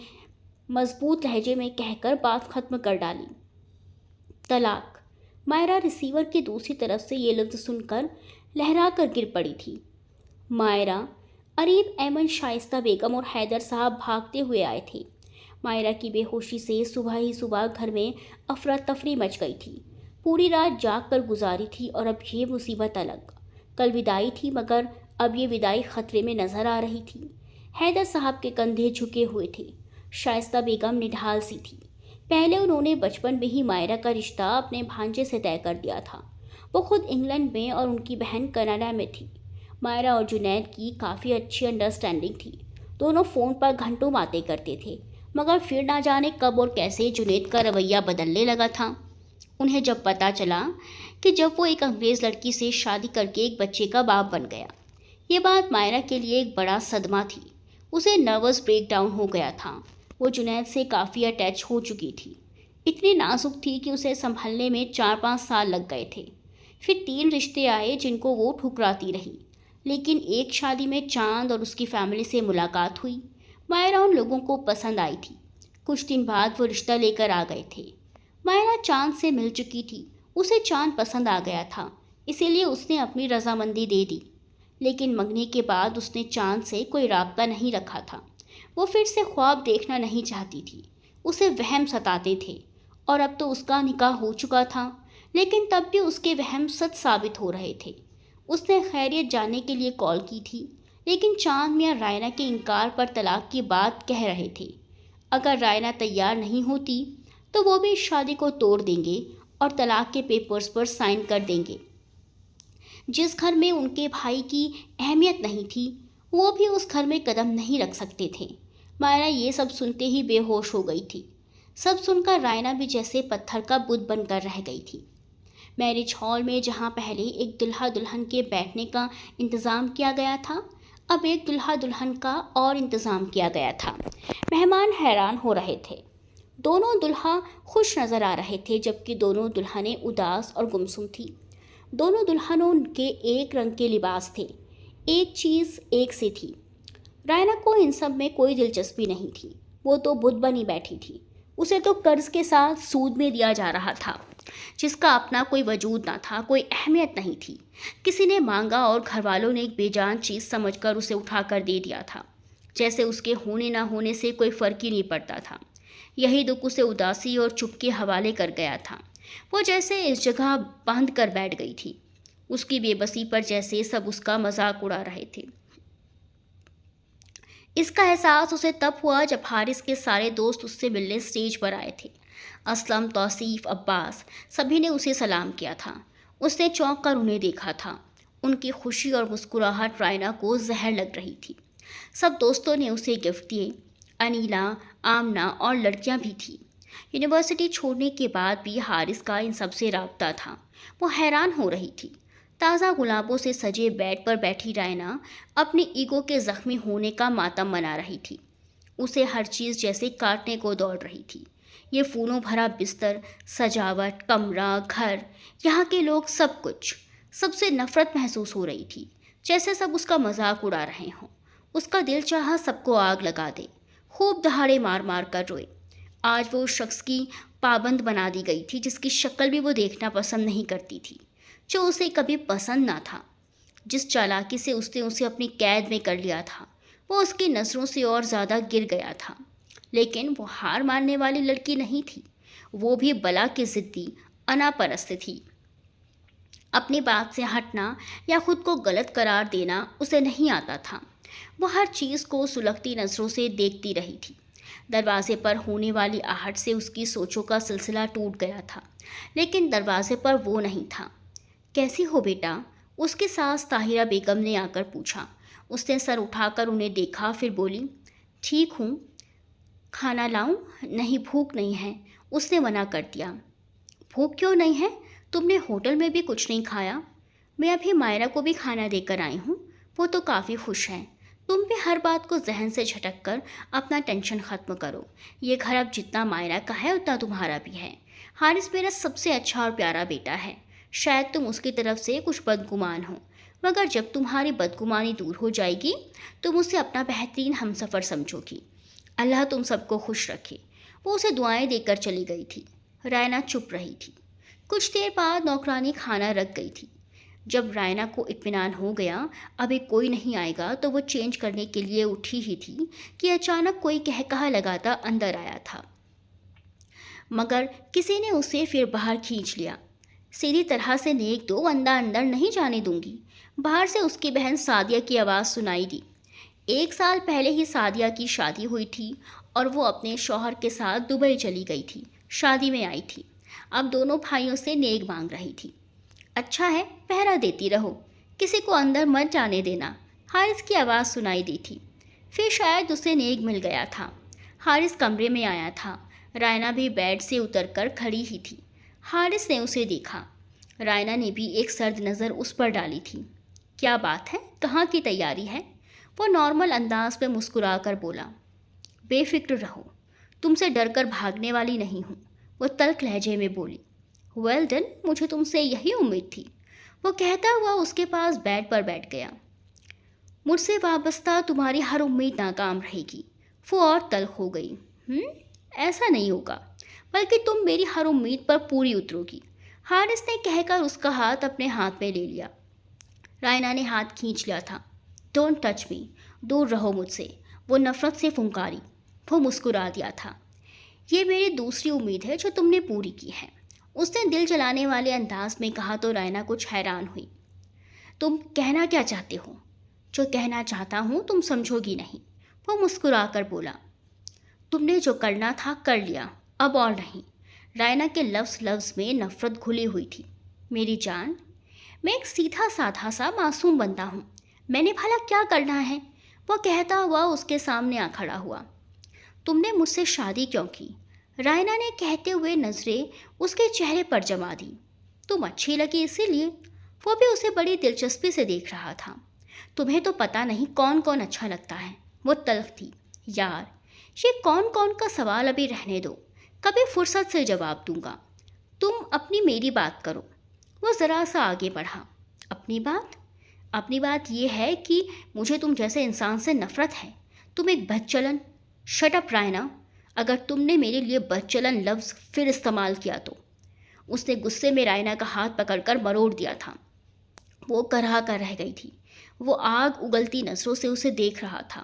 مضبوط لہجے میں کہہ کر بات ختم کر ڈالی۔ طلاق۔ مائرہ ریسیور کی دوسری طرف سے یہ لفظ سن کر لہرا کر گر پڑی تھی۔ مائرہ، اریب، ایمن، شائستہ بیگم اور حیدر صاحب بھاگتے ہوئے آئے تھے۔ مائرہ کی بے ہوشی سے صبح ہی صبح گھر میں افراتفری مچ گئی تھی۔ پوری رات جاگ کر گزاری تھی اور اب یہ مصیبت الگ۔ کل وداعی تھی مگر اب یہ وداعی خطرے میں نظر آ رہی تھی۔ حیدر صاحب کے کندھے جھکے ہوئے تھے، شائستہ بیگم نڈھال سی تھی۔ پہلے انہوں نے بچپن میں ہی مائرہ کا رشتہ اپنے بھانجے سے طے کر دیا تھا۔ وہ خود انگلینڈ میں اور ان کی بہن کینیڈا میں تھی۔ مائرہ اور جنید کی کافی اچھی انڈرسٹینڈنگ تھی، دونوں فون پر گھنٹوں باتیں کرتے تھے، مگر پھر نہ جانے کب اور کیسے جنید کا رویہ بدلنے لگا تھا۔ انہیں جب پتہ چلا کہ جب وہ ایک انگریز لڑکی سے شادی کر کے ایک بچے کا باپ بن گیا، یہ بات مائرہ کے لیے ایک بڑا صدمہ تھی۔ اسے نروس بریک ڈاؤن ہو گیا تھا۔ وہ جنید سے کافی اٹیچ ہو چکی تھی، اتنی نازک تھی کہ اسے سنبھلنے میں 4-5 سال لگ گئے تھے۔ پھر 3 رشتے آئے جن کو وہ ٹھکراتی رہی، لیکن ایک شادی میں چاند اور اس کی فیملی سے ملاقات ہوئی۔ مائرہ ان لوگوں کو پسند آئی تھی۔ کچھ دن بعد وہ رشتہ لے کر آ گئے تھے۔ مائرہ چاند سے مل چکی تھی، اسے چاند پسند آ گیا تھا، اسی لیے اس نے اپنی رضامندی دے دی۔ لیکن منگنی کے بعد اس نے چاند سے کوئی رابطہ نہیں رکھا تھا۔ وہ پھر سے خواب دیکھنا نہیں چاہتی تھی، اسے وہم ستاتے تھے، اور اب تو اس کا نکاح ہو چکا تھا، لیکن تب بھی اس کے وہم سچ ثابت ہو رہے تھے۔ اس نے خیریت جاننے کے لیے کال کی تھی، لیکن چاند میاں رائنا کے انکار پر طلاق کی بات کہہ رہے تھے۔ اگر رائنا تیار نہیں ہوتی تو وہ بھی اس شادی کو توڑ دیں گے اور طلاق کے پیپرز پر سائن کر دیں گے۔ جس گھر میں ان کے بھائی کی اہمیت نہیں تھی، وہ بھی اس گھر میں قدم نہیں رکھ سکتے تھے۔ مائرہ یہ سب سنتے ہی بے ہوش ہو گئی تھی۔ سب سن کر رائنا بھی جیسے پتھر کا بت بن کر رہ گئی تھی۔ میرج ہال میں جہاں پہلے ایک دلہا دلہن کے بیٹھنے کا انتظام کیا گیا تھا، اب ایک دلہا دلہن کا اور انتظام کیا گیا تھا۔ مہمان حیران ہو رہے تھے۔ دونوں دلہا خوش نظر آ رہے تھے جبکہ دونوں دلہنیں اداس اور گمسم تھیں۔ دونوں دلہنوں کے ایک رنگ کے لباس تھے، ایک چیز ایک سی تھی۔ رائنا کو ان سب میں کوئی دلچسپی نہیں تھی، وہ تو بت بنی بیٹھی تھی۔ اسے تو قرض کے ساتھ سود میں دیا جا رہا تھا، جس کا اپنا کوئی وجود نہ تھا، کوئی اہمیت نہیں تھی۔ کسی نے مانگا اور گھر والوں نے ایک بے جان چیز سمجھ کر اسے اٹھا کر دے دیا تھا، جیسے اس کے ہونے نہ ہونے سے کوئی فرق ہی نہیں پڑتا تھا۔ یہی دکھ اسے اداسی اور چپ کے حوالے کر گیا تھا۔ وہ جیسے اس جگہ باندھ کر بیٹھ گئی تھی، اس کی بے بسی پر جیسے سب اس کا مذاق اڑا رہے تھے۔ اس کا احساس اسے تب ہوا جب حارث کے سارے دوست اس سے ملنے اسٹیج پر آئے تھے۔ اسلم، توصیف، عباس، سبھی نے اسے سلام کیا تھا۔ اس نے چونک کر انہیں دیکھا تھا۔ ان کی خوشی اور مسکراہٹ رائنا کو زہر لگ رہی تھی۔ سب دوستوں نے اسے گفٹ دیے، انیلا، آمنہ اور لڑکیاں بھی تھیں۔ یونیورسٹی چھوڑنے کے بعد بھی حارث کا ان سب سے رابطہ تھا۔ وہ حیران ہو رہی تھی۔ تازہ گلابوں سے سجے بیڈ پر بیٹھی رائنا اپنے ایگو کے زخمی ہونے کا ماتم منا رہی تھی۔ اسے ہر چیز جیسے کاٹنے کو دوڑ رہی تھی۔ یہ پھولوں بھرا بستر، سجاوٹ، کمرہ، گھر، یہاں کے لوگ، سب کچھ، سب سے نفرت محسوس ہو رہی تھی، جیسے سب اس کا مذاق اڑا رہے ہوں۔ اس کا دل چاہا سب کو آگ لگا دے، خوب دہاڑے مار مار کر روئے۔ آج وہ اس شخص کی پابند بنا دی گئی تھی جس کی شکل بھی وہ دیکھنا پسند نہیں کرتی تھی، جو اسے کبھی پسند نہ تھا۔ جس چالاکی سے اس نے اسے اپنی قید میں کر لیا تھا، وہ اس کی نظروں سے اور زیادہ گر گیا تھا۔ لیکن وہ ہار ماننے والی لڑکی نہیں تھی، وہ بھی بلا کی ضدی، انا پرست تھی۔ اپنی بات سے ہٹنا یا خود کو غلط قرار دینا اسے نہیں آتا تھا۔ وہ ہر چیز کو سلگتی نظروں سے دیکھتی رہی تھی۔ دروازے پر ہونے والی آہٹ سے اس کی سوچوں کا سلسلہ ٹوٹ گیا تھا، لیکن دروازے پر وہ نہیں تھا۔ کیسی ہو بیٹا؟ اس کی ساس طاہرہ بیگم نے آ کر پوچھا۔ اس نے سر اٹھا کر انہیں دیکھا، پھر بولی، ٹھیک ہوں، کھانا لاؤں؟ نہیں، بھوک نہیں ہے، اس نے منع کر دیا۔ بھوک کیوں نہیں ہے؟ تم نے ہوٹل میں بھی کچھ نہیں کھایا؟ میں ابھی مائرہ کو بھی کھانا دے کر آئی ہوں، وہ تو کافی خوش ہے۔ تم بھی ہر بات کو ذہن سے جھٹک کر اپنا ٹینشن ختم کرو۔ یہ گھر اب جتنا مائرہ کا ہے اتنا تمہارا بھی ہے۔ حارث میرا سب سے اچھا اور پیارا بیٹا ہے۔ شاید تم اس کی طرف سے کچھ بدگمان ہو، مگر جب تمہاری بدگمانی دور ہو جائے گی تم اسے اپنا بہترین ہمسفر سمجھو گی۔ اللہ تم سب کو خوش رکھے۔ وہ اسے دعائیں دے کر چلی گئی تھی۔ رائنا چپ رہی تھی۔ کچھ دیر بعد نوکرانی کھانا رکھ گئی تھی۔ جب رائنا کو اطمینان ہو گیا ابھی کوئی نہیں آئے گا تو وہ چینج کرنے کے لیے اٹھی ہی تھی کہ اچانک کوئی کہا لگاتا اندر آیا تھا، مگر کسی نے اسے پھر باہر کھینچ لیا۔ سیدھی طرح سے نیک دو، اندر نہیں جانے دوں گی۔ باہر سے اس کی بہن سعدیہ کی آواز سنائی دی۔ 1 سال پہلے ہی سعدیہ کی شادی ہوئی تھی اور وہ اپنے شوہر کے ساتھ دبئی چلی گئی تھی، شادی میں آئی تھی۔ اب دونوں بھائیوں سے نیک مانگ رہی تھی۔ اچھا ہے، پہرا دیتی رہو، کسی کو اندر مت جانے دینا، حارث کی آواز سنائی دی تھی۔ پھر شاید اسے نیک مل گیا تھا۔ حارث کمرے میں آیا تھا۔ رائنا بھی بیڈ سے اتر کر کھڑی ہی تھی۔ حارث نے اسے دیکھا۔ رائنا نے بھی ایک سرد نظر اس پر ڈالی تھی۔ کیا بات ہے؟ کہاں کی تیاری ہے؟ وہ نارمل انداز میں مسکرا کر بولا، بے فکر رہو، تم سے ڈر کر بھاگنے والی نہیں ہوں۔ وہ تلخ لہجے میں بولی، ویل ڈن، مجھے تم سے یہی امید تھی۔ وہ کہتا ہوا اس کے پاس بیڈ پر بیٹھ گیا۔ مجھ سے وابستہ تمہاری ہر امید ناکام رہے گی۔ وہ اور تلخ ہو گئی۔ ایسا نہیں ہوگا، بلکہ تم میری ہر امید پر پوری اترو گی۔ حارث نے کہہ کر اس کا ہاتھ اپنے ہاتھ میں لے لیا۔ رائنا نے ہاتھ کھینچ لیا تھا۔ ڈونٹ ٹچ می، دور رہو مجھ سے، وہ نفرت سے پھنکاری۔ وہ مسکرا دیا تھا۔ یہ میری دوسری امید ہے جو تم نے پوری کی ہے، اس نے دل جلانے والے انداز میں کہا تو رائنا کچھ حیران ہوئی۔ تم کہنا کیا چاہتے ہو؟ جو کہنا چاہتا ہوں تم سمجھو گی نہیں، وہ مسکرا کر بولا۔ تم نے جو کرنا تھا کر لیا، اب اور نہیں۔ رائنا کے لفظ میں نفرت گھلی ہوئی تھی۔ میری جان، میں ایک سیدھا سادھا سا معصوم بندہ ہوں، میں نے بھلا کیا کرنا ہے؟ وہ کہتا ہوا اس کے سامنے آ کھڑا ہوا۔ تم نے مجھ سے شادی کیوں کی؟ رائنا نے کہتے ہوئے نظریں اس کے چہرے پر جما دی۔ تم اچھی لگی اسی لیے۔ وہ بھی اسے بڑی دلچسپی سے دیکھ رہا تھا۔ تمہیں تو پتہ نہیں کون کون اچھا لگتا ہے۔ وہ تلخ تھی۔ یار، یہ کون کا سوال ابھی رہنے دو، کبھی فرصت سے جواب دوں گا۔ تم اپنی میری بات کرو۔ وہ ذرا سا آگے بڑھا۔ اپنی بات؟ اپنی بات یہ ہے کہ مجھے تم جیسے انسان سے نفرت ہے۔ تم ایک بدچلن۔ شٹ اپ رائنا، اگر تم نے میرے لیے بدچلن لفظ پھر استعمال کیا تو۔ اس نے غصے میں رائنا کا ہاتھ پکڑ کر مروڑ دیا تھا۔ وہ کرہا کر رہ گئی تھی۔ وہ آگ اگلتی نظروں سے اسے دیکھ رہا تھا۔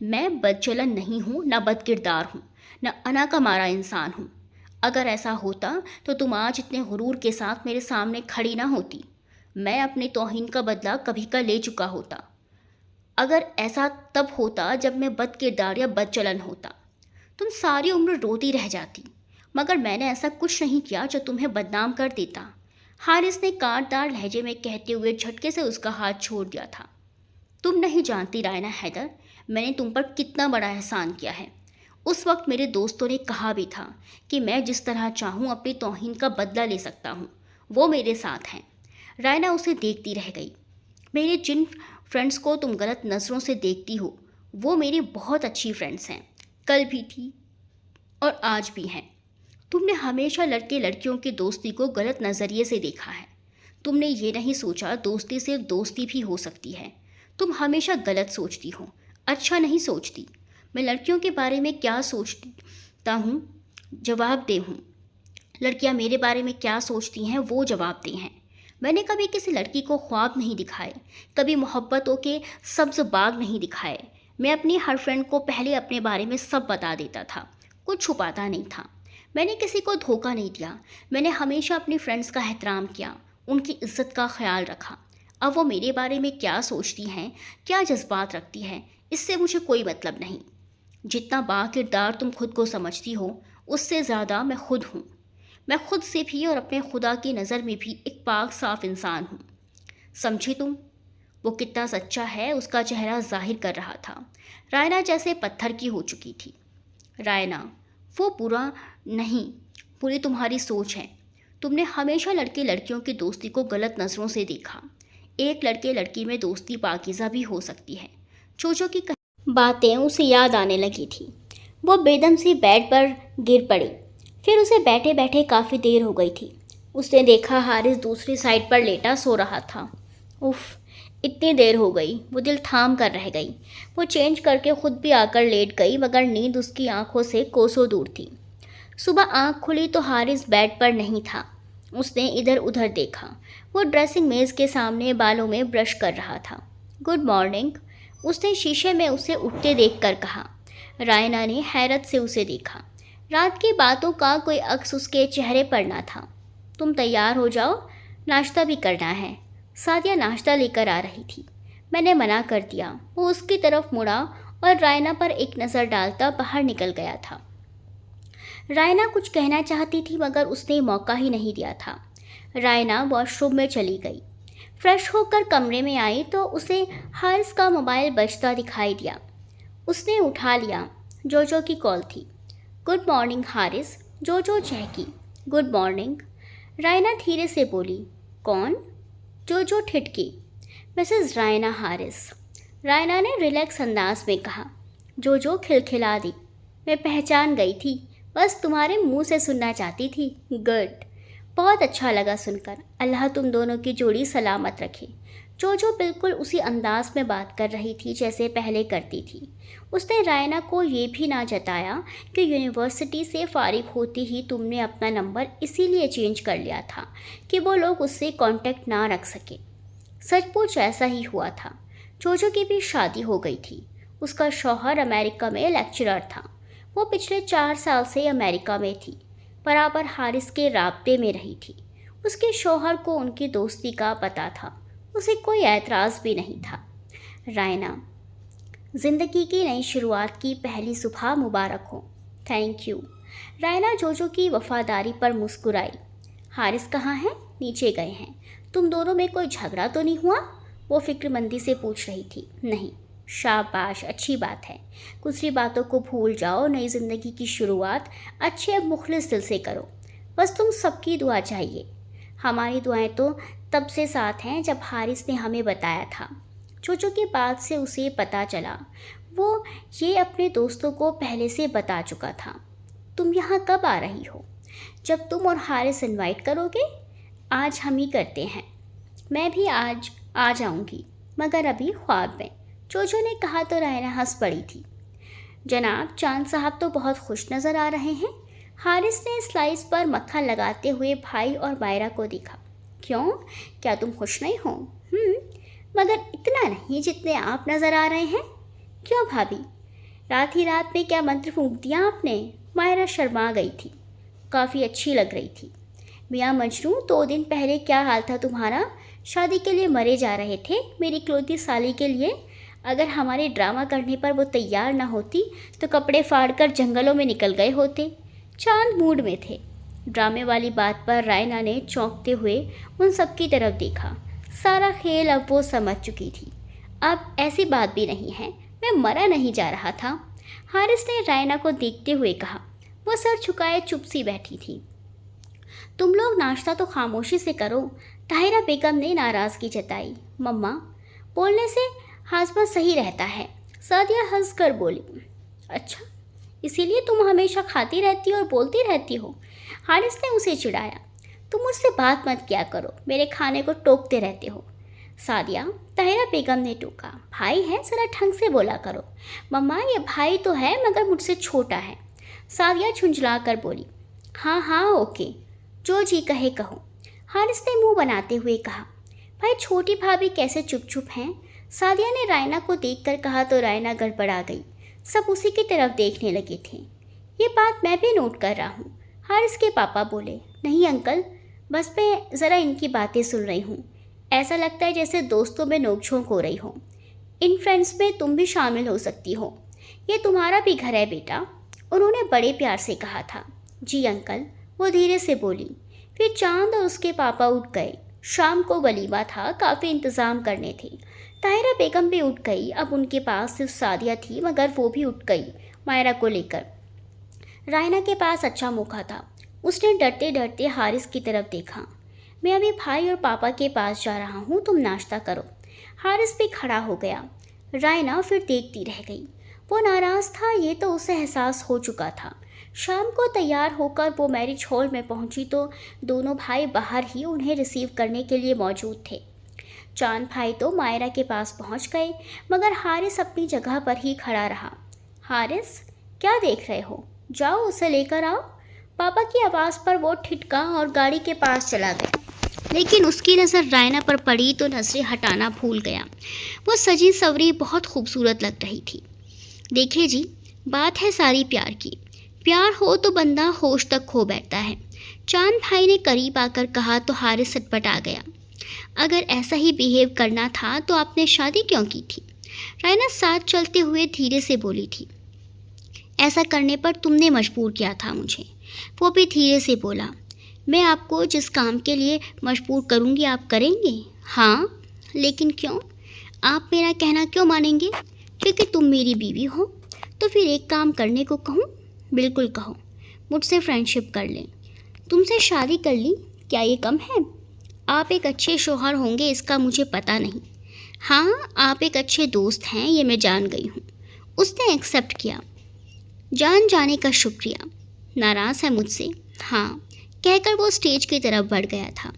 میں بدچلن نہیں ہوں، نہ بد کردار ہوں، نہ انا کا مارا انسان ہوں۔ اگر ایسا ہوتا تو تم آج اتنے غرور کے ساتھ میرے سامنے کھڑی نہ ہوتی۔ میں اپنے توہین کا بدلہ کبھی کا لے چکا ہوتا۔ اگر ایسا تب ہوتا جب میں بد کردار یا بد چلن ہوتا، تم ساری عمر روتی رہ جاتی، مگر میں نے ایسا کچھ نہیں کیا جو تمہیں بدنام کر دیتا۔ حارث نے کاٹدار لہجے میں کہتے ہوئے جھٹکے سے اس کا ہاتھ چھوڑ دیا تھا۔ تم نہیں جانتی رائنا حیدر، میں نے تم پر کتنا بڑا احسان کیا ہے۔ اس وقت میرے دوستوں نے کہا بھی تھا کہ میں جس طرح چاہوں اپنی توہین کا بدلہ لے سکتا ہوں، وہ میرے ساتھ ہیں۔ رائنا اسے دیکھتی رہ گئی۔ میرے جن فرینڈز کو تم غلط نظروں سے دیکھتی ہو وہ میری بہت اچھی فرینڈز ہیں، کل بھی تھی اور آج بھی ہیں۔ تم نے ہمیشہ لڑکے لڑکیوں کی دوستی کو غلط نظریے سے دیکھا ہے۔ تم نے یہ نہیں سوچا دوستی صرف دوستی بھی ہو سکتی ہے۔ تم ہمیشہ غلط سوچتی ہو، اچھا نہیں سوچتی۔ میں لڑکیوں کے بارے میں کیا سوچتا ہوں جواب دہ ہوں، لڑکیاں میرے بارے میں کیا سوچتی ہیں وہ جواب دہ ہیں۔ میں نے کبھی کسی لڑکی کو خواب نہیں دکھائے، کبھی محبتوں کے سبز باغ نہیں دکھائے۔ میں اپنی ہر فرینڈ کو پہلے اپنے بارے میں سب بتا دیتا تھا، کچھ چھپاتا نہیں تھا۔ میں نے کسی کو دھوکہ نہیں دیا۔ میں نے ہمیشہ اپنی فرینڈز کا احترام کیا، ان کی عزت کا خیال رکھا۔ اب وہ میرے بارے میں کیا سوچتی ہیں، کیا جذبات رکھتی ہیں، اس سے مجھے کوئی مطلب نہیں۔ جتنا با کردار تم خود کو سمجھتی ہو، اس سے زیادہ میں خود ہوں۔ میں خود سے بھی اور اپنے خدا کی نظر میں بھی ایک پاک صاف انسان ہوں۔ سمجھی تم؟ وہ کتنا سچا ہے اس کا چہرہ ظاہر کر رہا تھا۔ رائنا جیسے پتھر کی ہو چکی تھی۔ رائنا، وہ برا نہیں، پوری تمہاری سوچ ہے۔ تم نے ہمیشہ لڑکے لڑکیوں کی دوستی کو غلط نظروں سے دیکھا۔ ایک لڑکے لڑکی میں دوستی پاکیزہ بھی ہو سکتی ہے۔ چوچو کی باتیں اسے یاد آنے لگی تھی۔ وہ بے دم سی بیڈ پر گر پڑی۔ پھر اسے بیٹھے بیٹھے کافی دیر ہو گئی تھی۔ اس نے دیکھا حارث دوسری سائڈ پر لیٹا سو رہا تھا۔ اف، اتنی دیر ہو گئی، وہ دل تھام کر رہ گئی۔ وہ چینج کر کے خود بھی آ کر لیٹ گئی، مگر نیند اس کی آنکھوں سے کوسوں دور تھی۔ صبح آنکھ کھلی تو حارث بیڈ پر نہیں تھا۔ اس نے ادھر ادھر دیکھا۔ وہ ڈریسنگ میز کے سامنے بالوں میں برش کر رہا تھا۔ گڈ مارننگ، اس نے شیشے میں اسے اٹھتے دیکھ کر کہا۔ رائنا نے حیرت سے اسے دیکھا۔ رات کی باتوں کا کوئی عکس اس کے چہرے پر نہ تھا۔ تم تیار ہو جاؤ، ناشتہ بھی کرنا ہے۔ سعدیہ ناشتہ لے کر آ رہی تھی۔ میں نے منع کر دیا۔ وہ اس کی طرف مڑا اور رائنا پر ایک نظر ڈالتا باہر نکل گیا تھا۔ رائنا کچھ کہنا چاہتی تھی مگر اس نے موقع ہی نہیں دیا تھا۔ رائنا واش روم میں چلی گئی۔ فریش ہو کر کمرے میں آئی تو اسے حارث کا موبائل بجتا دکھائی دیا۔ اس نے اٹھا لیا۔ جوجو کی کال تھی۔ گڈ مارننگ حارث، جوجو چہکی۔ گڈ مارننگ، رائنا دھیرے سے بولی۔ کون؟ جوجو ٹھٹکی۔ مسز رائنا حارث، رائنا نے ریلیکس انداز میں کہا۔ جوجو کھلکھلا دی۔ میں پہچان گئی تھی، بس تمہارے منہ سے سننا چاہتی تھی۔ گڈ، بہت اچھا لگا سن کر۔ اللہ تم دونوں کی جوڑی سلامت رکھے۔ جوجو بالکل اسی انداز میں بات کر رہی تھی جیسے پہلے کرتی تھی۔ اس نے رائنا کو یہ بھی نہ جتایا کہ یونیورسٹی سے فارغ ہوتی ہی تم نے اپنا نمبر اسی لیے چینج کر لیا تھا کہ وہ لوگ اس سے کانٹیکٹ نہ رکھ سکے۔ سچ پوچھ ایسا ہی ہوا تھا۔ جوجو کی بھی شادی ہو گئی تھی۔ اس کا شوہر امریکہ میں لیکچرر تھا۔ وہ پچھلے 4 سال سے امریکہ میں تھی۔ برابر حارث کے رابطے میں رہی تھی۔ اس کے شوہر کو ان کی دوستی کا پتہ تھا۔ اسے کوئی اعتراض بھی نہیں تھا۔ رائنا، زندگی کی نئی شروعات کی پہلی صبح مبارک ہو۔ Thank you. رائنا جوجو کی وفاداری پر مسکرائی۔ حارث کہاں ہیں؟ نیچے گئے ہیں۔ تم دونوں میں کوئی جھگڑا تو نہیں ہوا؟ وہ فکر مندی سے پوچھ رہی تھی۔ نہیں۔ شاباش، اچھی بات ہے۔ گزری باتوں کو بھول جاؤ، نئی زندگی کی شروعات اچھے اور مخلص دل سے کرو۔ بس تم سب کی دعا چاہیے۔ ہماری دعائیں تو تب سے ساتھ ہیں جب حارث نے ہمیں بتایا تھا۔ چوچو کی بات سے اسے پتہ چلا وہ یہ اپنے دوستوں کو پہلے سے بتا چکا تھا۔ تم یہاں کب آ رہی ہو؟ جب تم اور حارث انوائٹ کرو گے۔ آج ہم ہی کرتے ہیں۔ میں بھی آج آ جاؤں گی، مگر ابھی خواب میں، چوچو نے کہا تو رائنا ہنس پڑی تھی۔ جناب چاند صاحب تو بہت خوش نظر آ رہے ہیں۔ حارث نے سلائس پر مکھن لگاتے ہوئے بھائی اور مائرہ کو دیکھا۔ کیوں؟ کیا تم خوش نہیں ہو؟ مگر اتنا نہیں جتنے آپ نظر آ رہے ہیں۔ کیوں بھابھی؟ رات ہی رات میں کیا منتر پھونک دیا آپ نے؟ مائرہ شرما گئی تھی۔ کافی اچھی لگ رہی تھی۔ میاں مجنوں، 2 دن پہلے کیا حال تھا تمہارا؟ شادی کے لیے مرے جا رہے تھے، میری اکلوتی سالی کے لیے۔ اگر ہمارے ڈرامہ کرنے پر وہ تیار نہ ہوتی تو کپڑے پھاڑ کر جنگلوں میں نکل گئے ہوتے۔ چاند موڈ میں تھے۔ ڈرامے والی بات پر رائنا نے چونکتے ہوئے ان سب کی طرف دیکھا۔ سارا کھیل اب وہ سمجھ چکی تھی۔ اب ایسی بات بھی نہیں ہے، میں مرا نہیں جا رہا تھا، حارث نے رائنا کو دیکھتے ہوئے کہا۔ وہ سر جھکائے چپ سی بیٹھی تھی۔ تم لوگ ناشتہ تو خاموشی سے کرو، طاہرہ بیگم نے ناراضگی جتائی۔ مما، بولنے سے ہاضمہ صحیح رہتا ہے، سعدیہ ہنس کر بولی۔ اچھا، اسی لیے تم ہمیشہ کھاتی رہتی اور بولتی رہتی ہو؟ حارث نے اسے چڑھایا۔ تم مجھ سے بات مت کیا کرو، میرے کھانے کو ٹوکتے رہتے ہو۔ سعدیہ، طاہرہ بیگم نے ٹوکا۔ بھائی ہے، ذرا ڈھنگ سے بولا کرو۔ مما، یہ بھائی تو ہے مگر مجھ سے چھوٹا ہے، سعدیہ جھنجھلا کر بولی۔ ہاں ہاں اوکے، جو جی کہے کہو، حارث نے منہ بناتے ہوئے کہا۔ بھائی چھوٹی بھابھی کیسے چپ چپ ہیں؟ سعدیہ نے رائنا کو دیکھ کر کہا تو رائنا گڑبڑا گئی۔ سب اسی کی طرف دیکھنے لگے تھے۔ یہ بات میں بھی نوٹ کر رہا ہوں، حارث کے پاپا بولے۔ نہیں انکل، بس میں ذرا ان کی باتیں سن رہی ہوں. ایسا لگتا ہے جیسے دوستوں میں نوک جھونک ہو رہی ہو. ان فرینڈس میں تم بھی شامل ہو سکتی ہو. یہ تمہارا بھی گھر ہے بیٹا، انہوں نے بڑے پیار سے کہا تھا. جی انکل، وہ دھیرے سے بولی. پھر چاند اور اس کے پاپا اٹھ گئے. شام کو ولیمہ تھا، کافی انتظام کرنے تھے. طاہرہ بیگم بھی اٹھ گئی. اب ان کے پاس صرف سعدیہ تھی، مگر وہ بھی اٹھ گئی مائرہ کو لے کر. رائنا کے پاس اچھا موقع تھا. اس نے ڈرتے ڈرتے حارث کی طرف دیکھا. میں ابھی بھائی اور پاپا کے پاس جا رہا ہوں، تم ناشتہ کرو. حارث بھی کھڑا ہو گیا. رائنا پھر دیکھتی رہ گئی. وہ ناراض تھا، یہ تو اسے احساس ہو چکا تھا. شام کو تیار ہو کر وہ میرج ہال میں پہنچی تو دونوں بھائی باہر ہی انہیں ریسیو کرنے کے لیے موجود تھے. چاند بھائی تو مائرہ کے پاس پہنچ گئے، مگر حارث اپنی جگہ پر ہی کھڑا رہا. حارث، کیا دیکھ رہے ہو؟ جاؤ اسے لے کر آؤ. پاپا کی آواز پر وہ ٹھٹکا اور گاڑی کے پاس چلا گیا. لیکن اس کی نظر رائنا پر پڑی تو نظریں ہٹانا بھول گیا. وہ سجی سوری بہت خوبصورت لگ رہی تھی. دیکھے جی، بات ہے ساری پیار کی. پیار ہو تو بندہ ہوش تک کھو بیٹھتا ہے. چاند بھائی نے قریب آ کر کہا تو حارث سٹپٹ آ گیا. اگر ایسا ہی بیہیو کرنا تھا تو آپ نے شادی کیوں کی تھی؟ رائنا ساتھ چلتے ہوئے دھیرے سے بولی تھی. ایسا کرنے پر تم نے مجبور کیا تھا مجھے. وہ بھی دھیرے سے بولا. میں آپ کو جس کام کے لیے مجبور کروں گی آپ کریں گے؟ ہاں. لیکن کیوں؟ آپ میرا کہنا کیوں مانیں گے؟ کیونکہ تم میری بیوی ہو. تو پھر ایک کام کرنے کو کہوں؟ بالکل کہو. مجھ سے فرینڈشپ کر لیں. تم سے شادی کر لی، کیا یہ کم ہے؟ آپ ایک اچھے شوہر ہوں گے اس کا مجھے پتہ نہیں. ہاں، آپ ایک اچھے دوست ہیں یہ میں جان گئی ہوں. اس نے ایکسیپٹ کیا. جان جانے کا شکریہ. ناراض ہے مجھ سے؟ ہاں، کہہ کر وہ اسٹیج کی طرف بڑھ گیا تھا.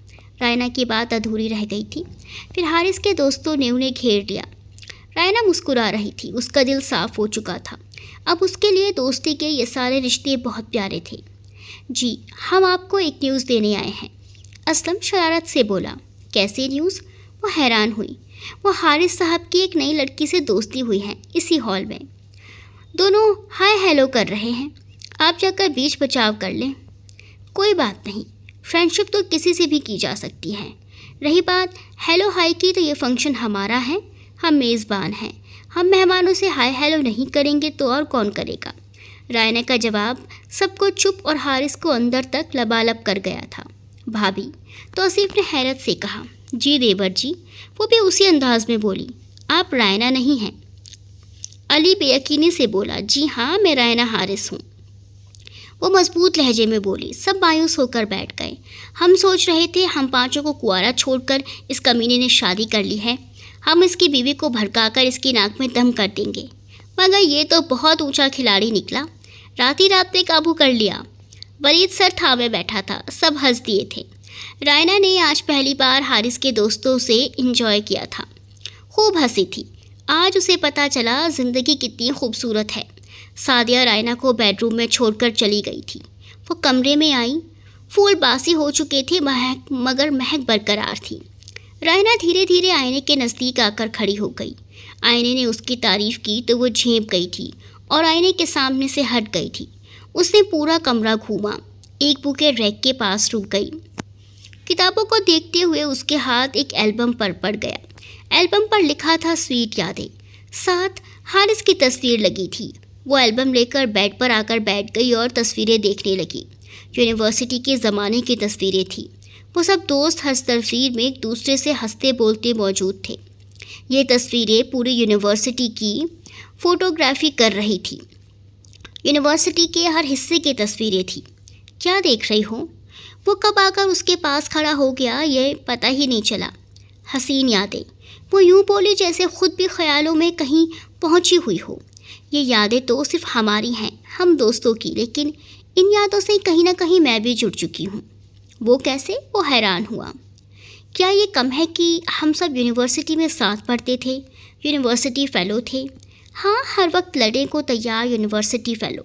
رائنا کی بات ادھوری رہ گئی تھی. پھر حارث کے دوستوں نے انہیں گھیر لیا. رائنا مسکرا رہی تھی. اس کا دل صاف ہو چکا تھا. اب اس کے لیے دوستی کے یہ سارے رشتے بہت پیارے تھے. جی، ہم آپ کو ایک نیوز دینے آئے ہیں. اسلم شرارت سے بولا. کیسی نیوز؟ وہ حیران ہوئی. وہ حارث صاحب کی ایک نئی لڑکی سے دوستی ہوئی ہے اسی ہال میں. دونوں ہائے ہیلو کر رہے ہیں. آپ جا کر بیچ بچاؤ کر لیں. کوئی بات نہیں، فرینڈشپ تو کسی سے بھی کی جا سکتی ہے. رہی بات ہیلو ہائی کی تو یہ فنکشن ہمارا ہے، ہم میزبان ہیں. ہم مہمانوں سے ہائے ہیلو نہیں کریں گے تو اور کون کرے گا؟ رائنا کا جواب سب کو چپ اور حارث کو اندر تک لبالب کر گیا تھا. بھابھی، توصیف نے حیرت سے کہا. جی دیور جی. وہ بھی اسی انداز میں بولی. آپ رائنا نہیں ہیں؟ علی بے یقینی سے بولا. جی ہاں، میں رائنا حارث ہوں. وہ مضبوط لہجے میں بولی. سب مایوس ہو کر بیٹھ گئے. ہم سوچ رہے تھے ہم پانچوں کو کنوارا چھوڑ کر اس کمینے نے شادی کر لی ہے. ہم اس کی بیوی کو بھڑکا کر اس کی ناک میں دم کر دیں گے، مگر یہ تو بہت اونچا کھلاڑی نکلا. رات ہی رات میں قابو کر لیا. ولید سر تھامے بیٹھا تھا. سب ہنس دیے تھے. رائنا نے آج پہلی بار حارث کے دوستوں سے انجوائے کیا تھا. خوب ہنسی تھی. آج اسے پتہ چلا زندگی کتنی خوبصورت ہے. سعدیہ رائنا کو بیڈ روم میں چھوڑ کر چلی گئی تھی. وہ کمرے میں آئی. پھول باسی ہو چکے تھے مگر مہک برقرار تھی. رائنا دھیرے دھیرے آئینے کے نزدیک آ کر کھڑی ہو گئی. آئینے نے اس کی تعریف کی تو وہ جھینپ گئی تھی اور آئینے کے سامنے سے ہٹ گئی تھی. اس نے پورا کمرہ گھوما. ایک بوکے ریک کے پاس رک گئی. کتابوں کو دیکھتے ہوئے اس کے ہاتھ ایک البم پر پڑ گیا. البم پر لکھا تھا سویٹ یادیں. ساتھ حارث کی تصویر لگی تھی. وہ البم لے کر بیڈ پر آ کر بیٹھ گئی اور تصویریں دیکھنے لگی. یونیورسٹی کے زمانے کی تصویریں تھیں. وہ سب دوست ہر تصویر میں ایک دوسرے سے ہنستے بولتے موجود تھے. یہ تصویریں پوری یونیورسٹی کی فوٹوگرافی کر رہی تھی. یونیورسٹی کے ہر حصے کی تصویریں تھیں. کیا دیکھ رہی ہو؟ وہ کب آ کر اس کے پاس کھڑا ہو گیا یہ پتہ ہی نہیں چلا. حسین یادیں. وہ یوں بولی جیسے خود بھی خیالوں میں کہیں پہنچی ہوئی ہو. یہ یادیں تو صرف ہماری ہیں، ہم دوستوں کی، لیکن ان یادوں سے کہیں نہ کہیں میں بھی جڑ چکی ہوں. وہ کیسے؟ وہ حیران ہوا. کیا یہ کم ہے کہ ہم سب یونیورسٹی میں ساتھ پڑھتے تھے، یونیورسٹی فیلو تھے؟ ہاں، ہر وقت لڑنے کو تیار یونیورسٹی فیلو.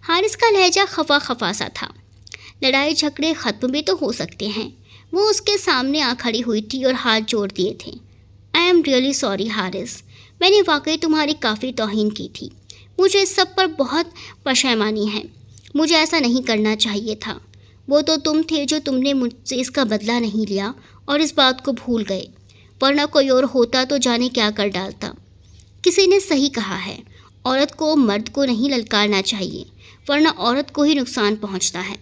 حارث کا لہجہ خفا خفا سا تھا. لڑائی جھگڑے ختم بھی تو ہو سکتے ہیں. وہ اس کے سامنے آ کھڑی ہوئی تھی اور ہاتھ جوڑ دیے تھے. آئی ایم ریئلی سوری حارث، میں نے واقعی تمہاری کافی توہین کی تھی. مجھے اس سب پر بہت پشیمانی ہے. مجھے ایسا نہیں کرنا چاہیے تھا. وہ تو تم تھے جو تم نے مجھ سے اس کا بدلہ نہیں لیا اور اس بات کو بھول گئے، ورنہ کوئی اور ہوتا تو جانے کیا کر ڈالتا۔ کسی نے صحیح کہا ہے، عورت کو مرد کو نہیں للکارنا چاہیے، ورنہ عورت کو ہی نقصان پہنچتا ہے۔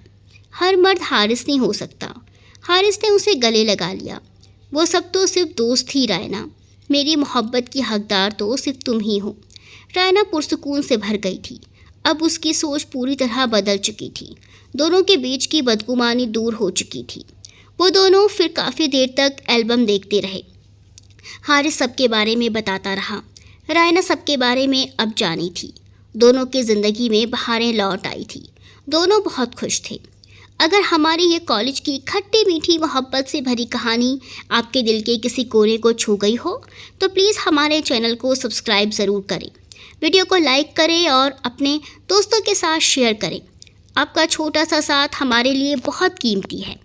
ہر مرد حارث نہیں ہو سکتا۔ حارث نے اسے گلے لگا لیا۔ وہ سب تو صرف دوست ہی رائنا، میری محبت کی حقدار تو صرف تم ہی ہو۔ رائنا پرسکون سے بھر گئی تھی۔ اب اس کی سوچ پوری طرح بدل چکی تھی۔ دونوں کے بیچ کی بدگمانی دور ہو چکی تھی۔ وہ دونوں پھر کافی دیر تک البم دیکھتے رہے۔ حارث سب کے بارے میں بتاتا رہا۔ رائنا سب کے بارے میں اب جانی تھی۔ دونوں کی زندگی میں بہاریں لوٹ آئی تھی۔ دونوں بہت خوش تھے۔ اگر ہماری یہ کالج کی کھٹی میٹھی محبت سے بھری کہانی آپ کے دل کے کسی کونے کو چھو گئی ہو تو پلیز ہمارے چینل کو سبسکرائب ضرور کریں، ویڈیو کو لائک کریں اور اپنے دوستوں کے ساتھ شیئر کریں۔ آپ کا چھوٹا سا ساتھ ہمارے لیے بہت قیمتی ہے۔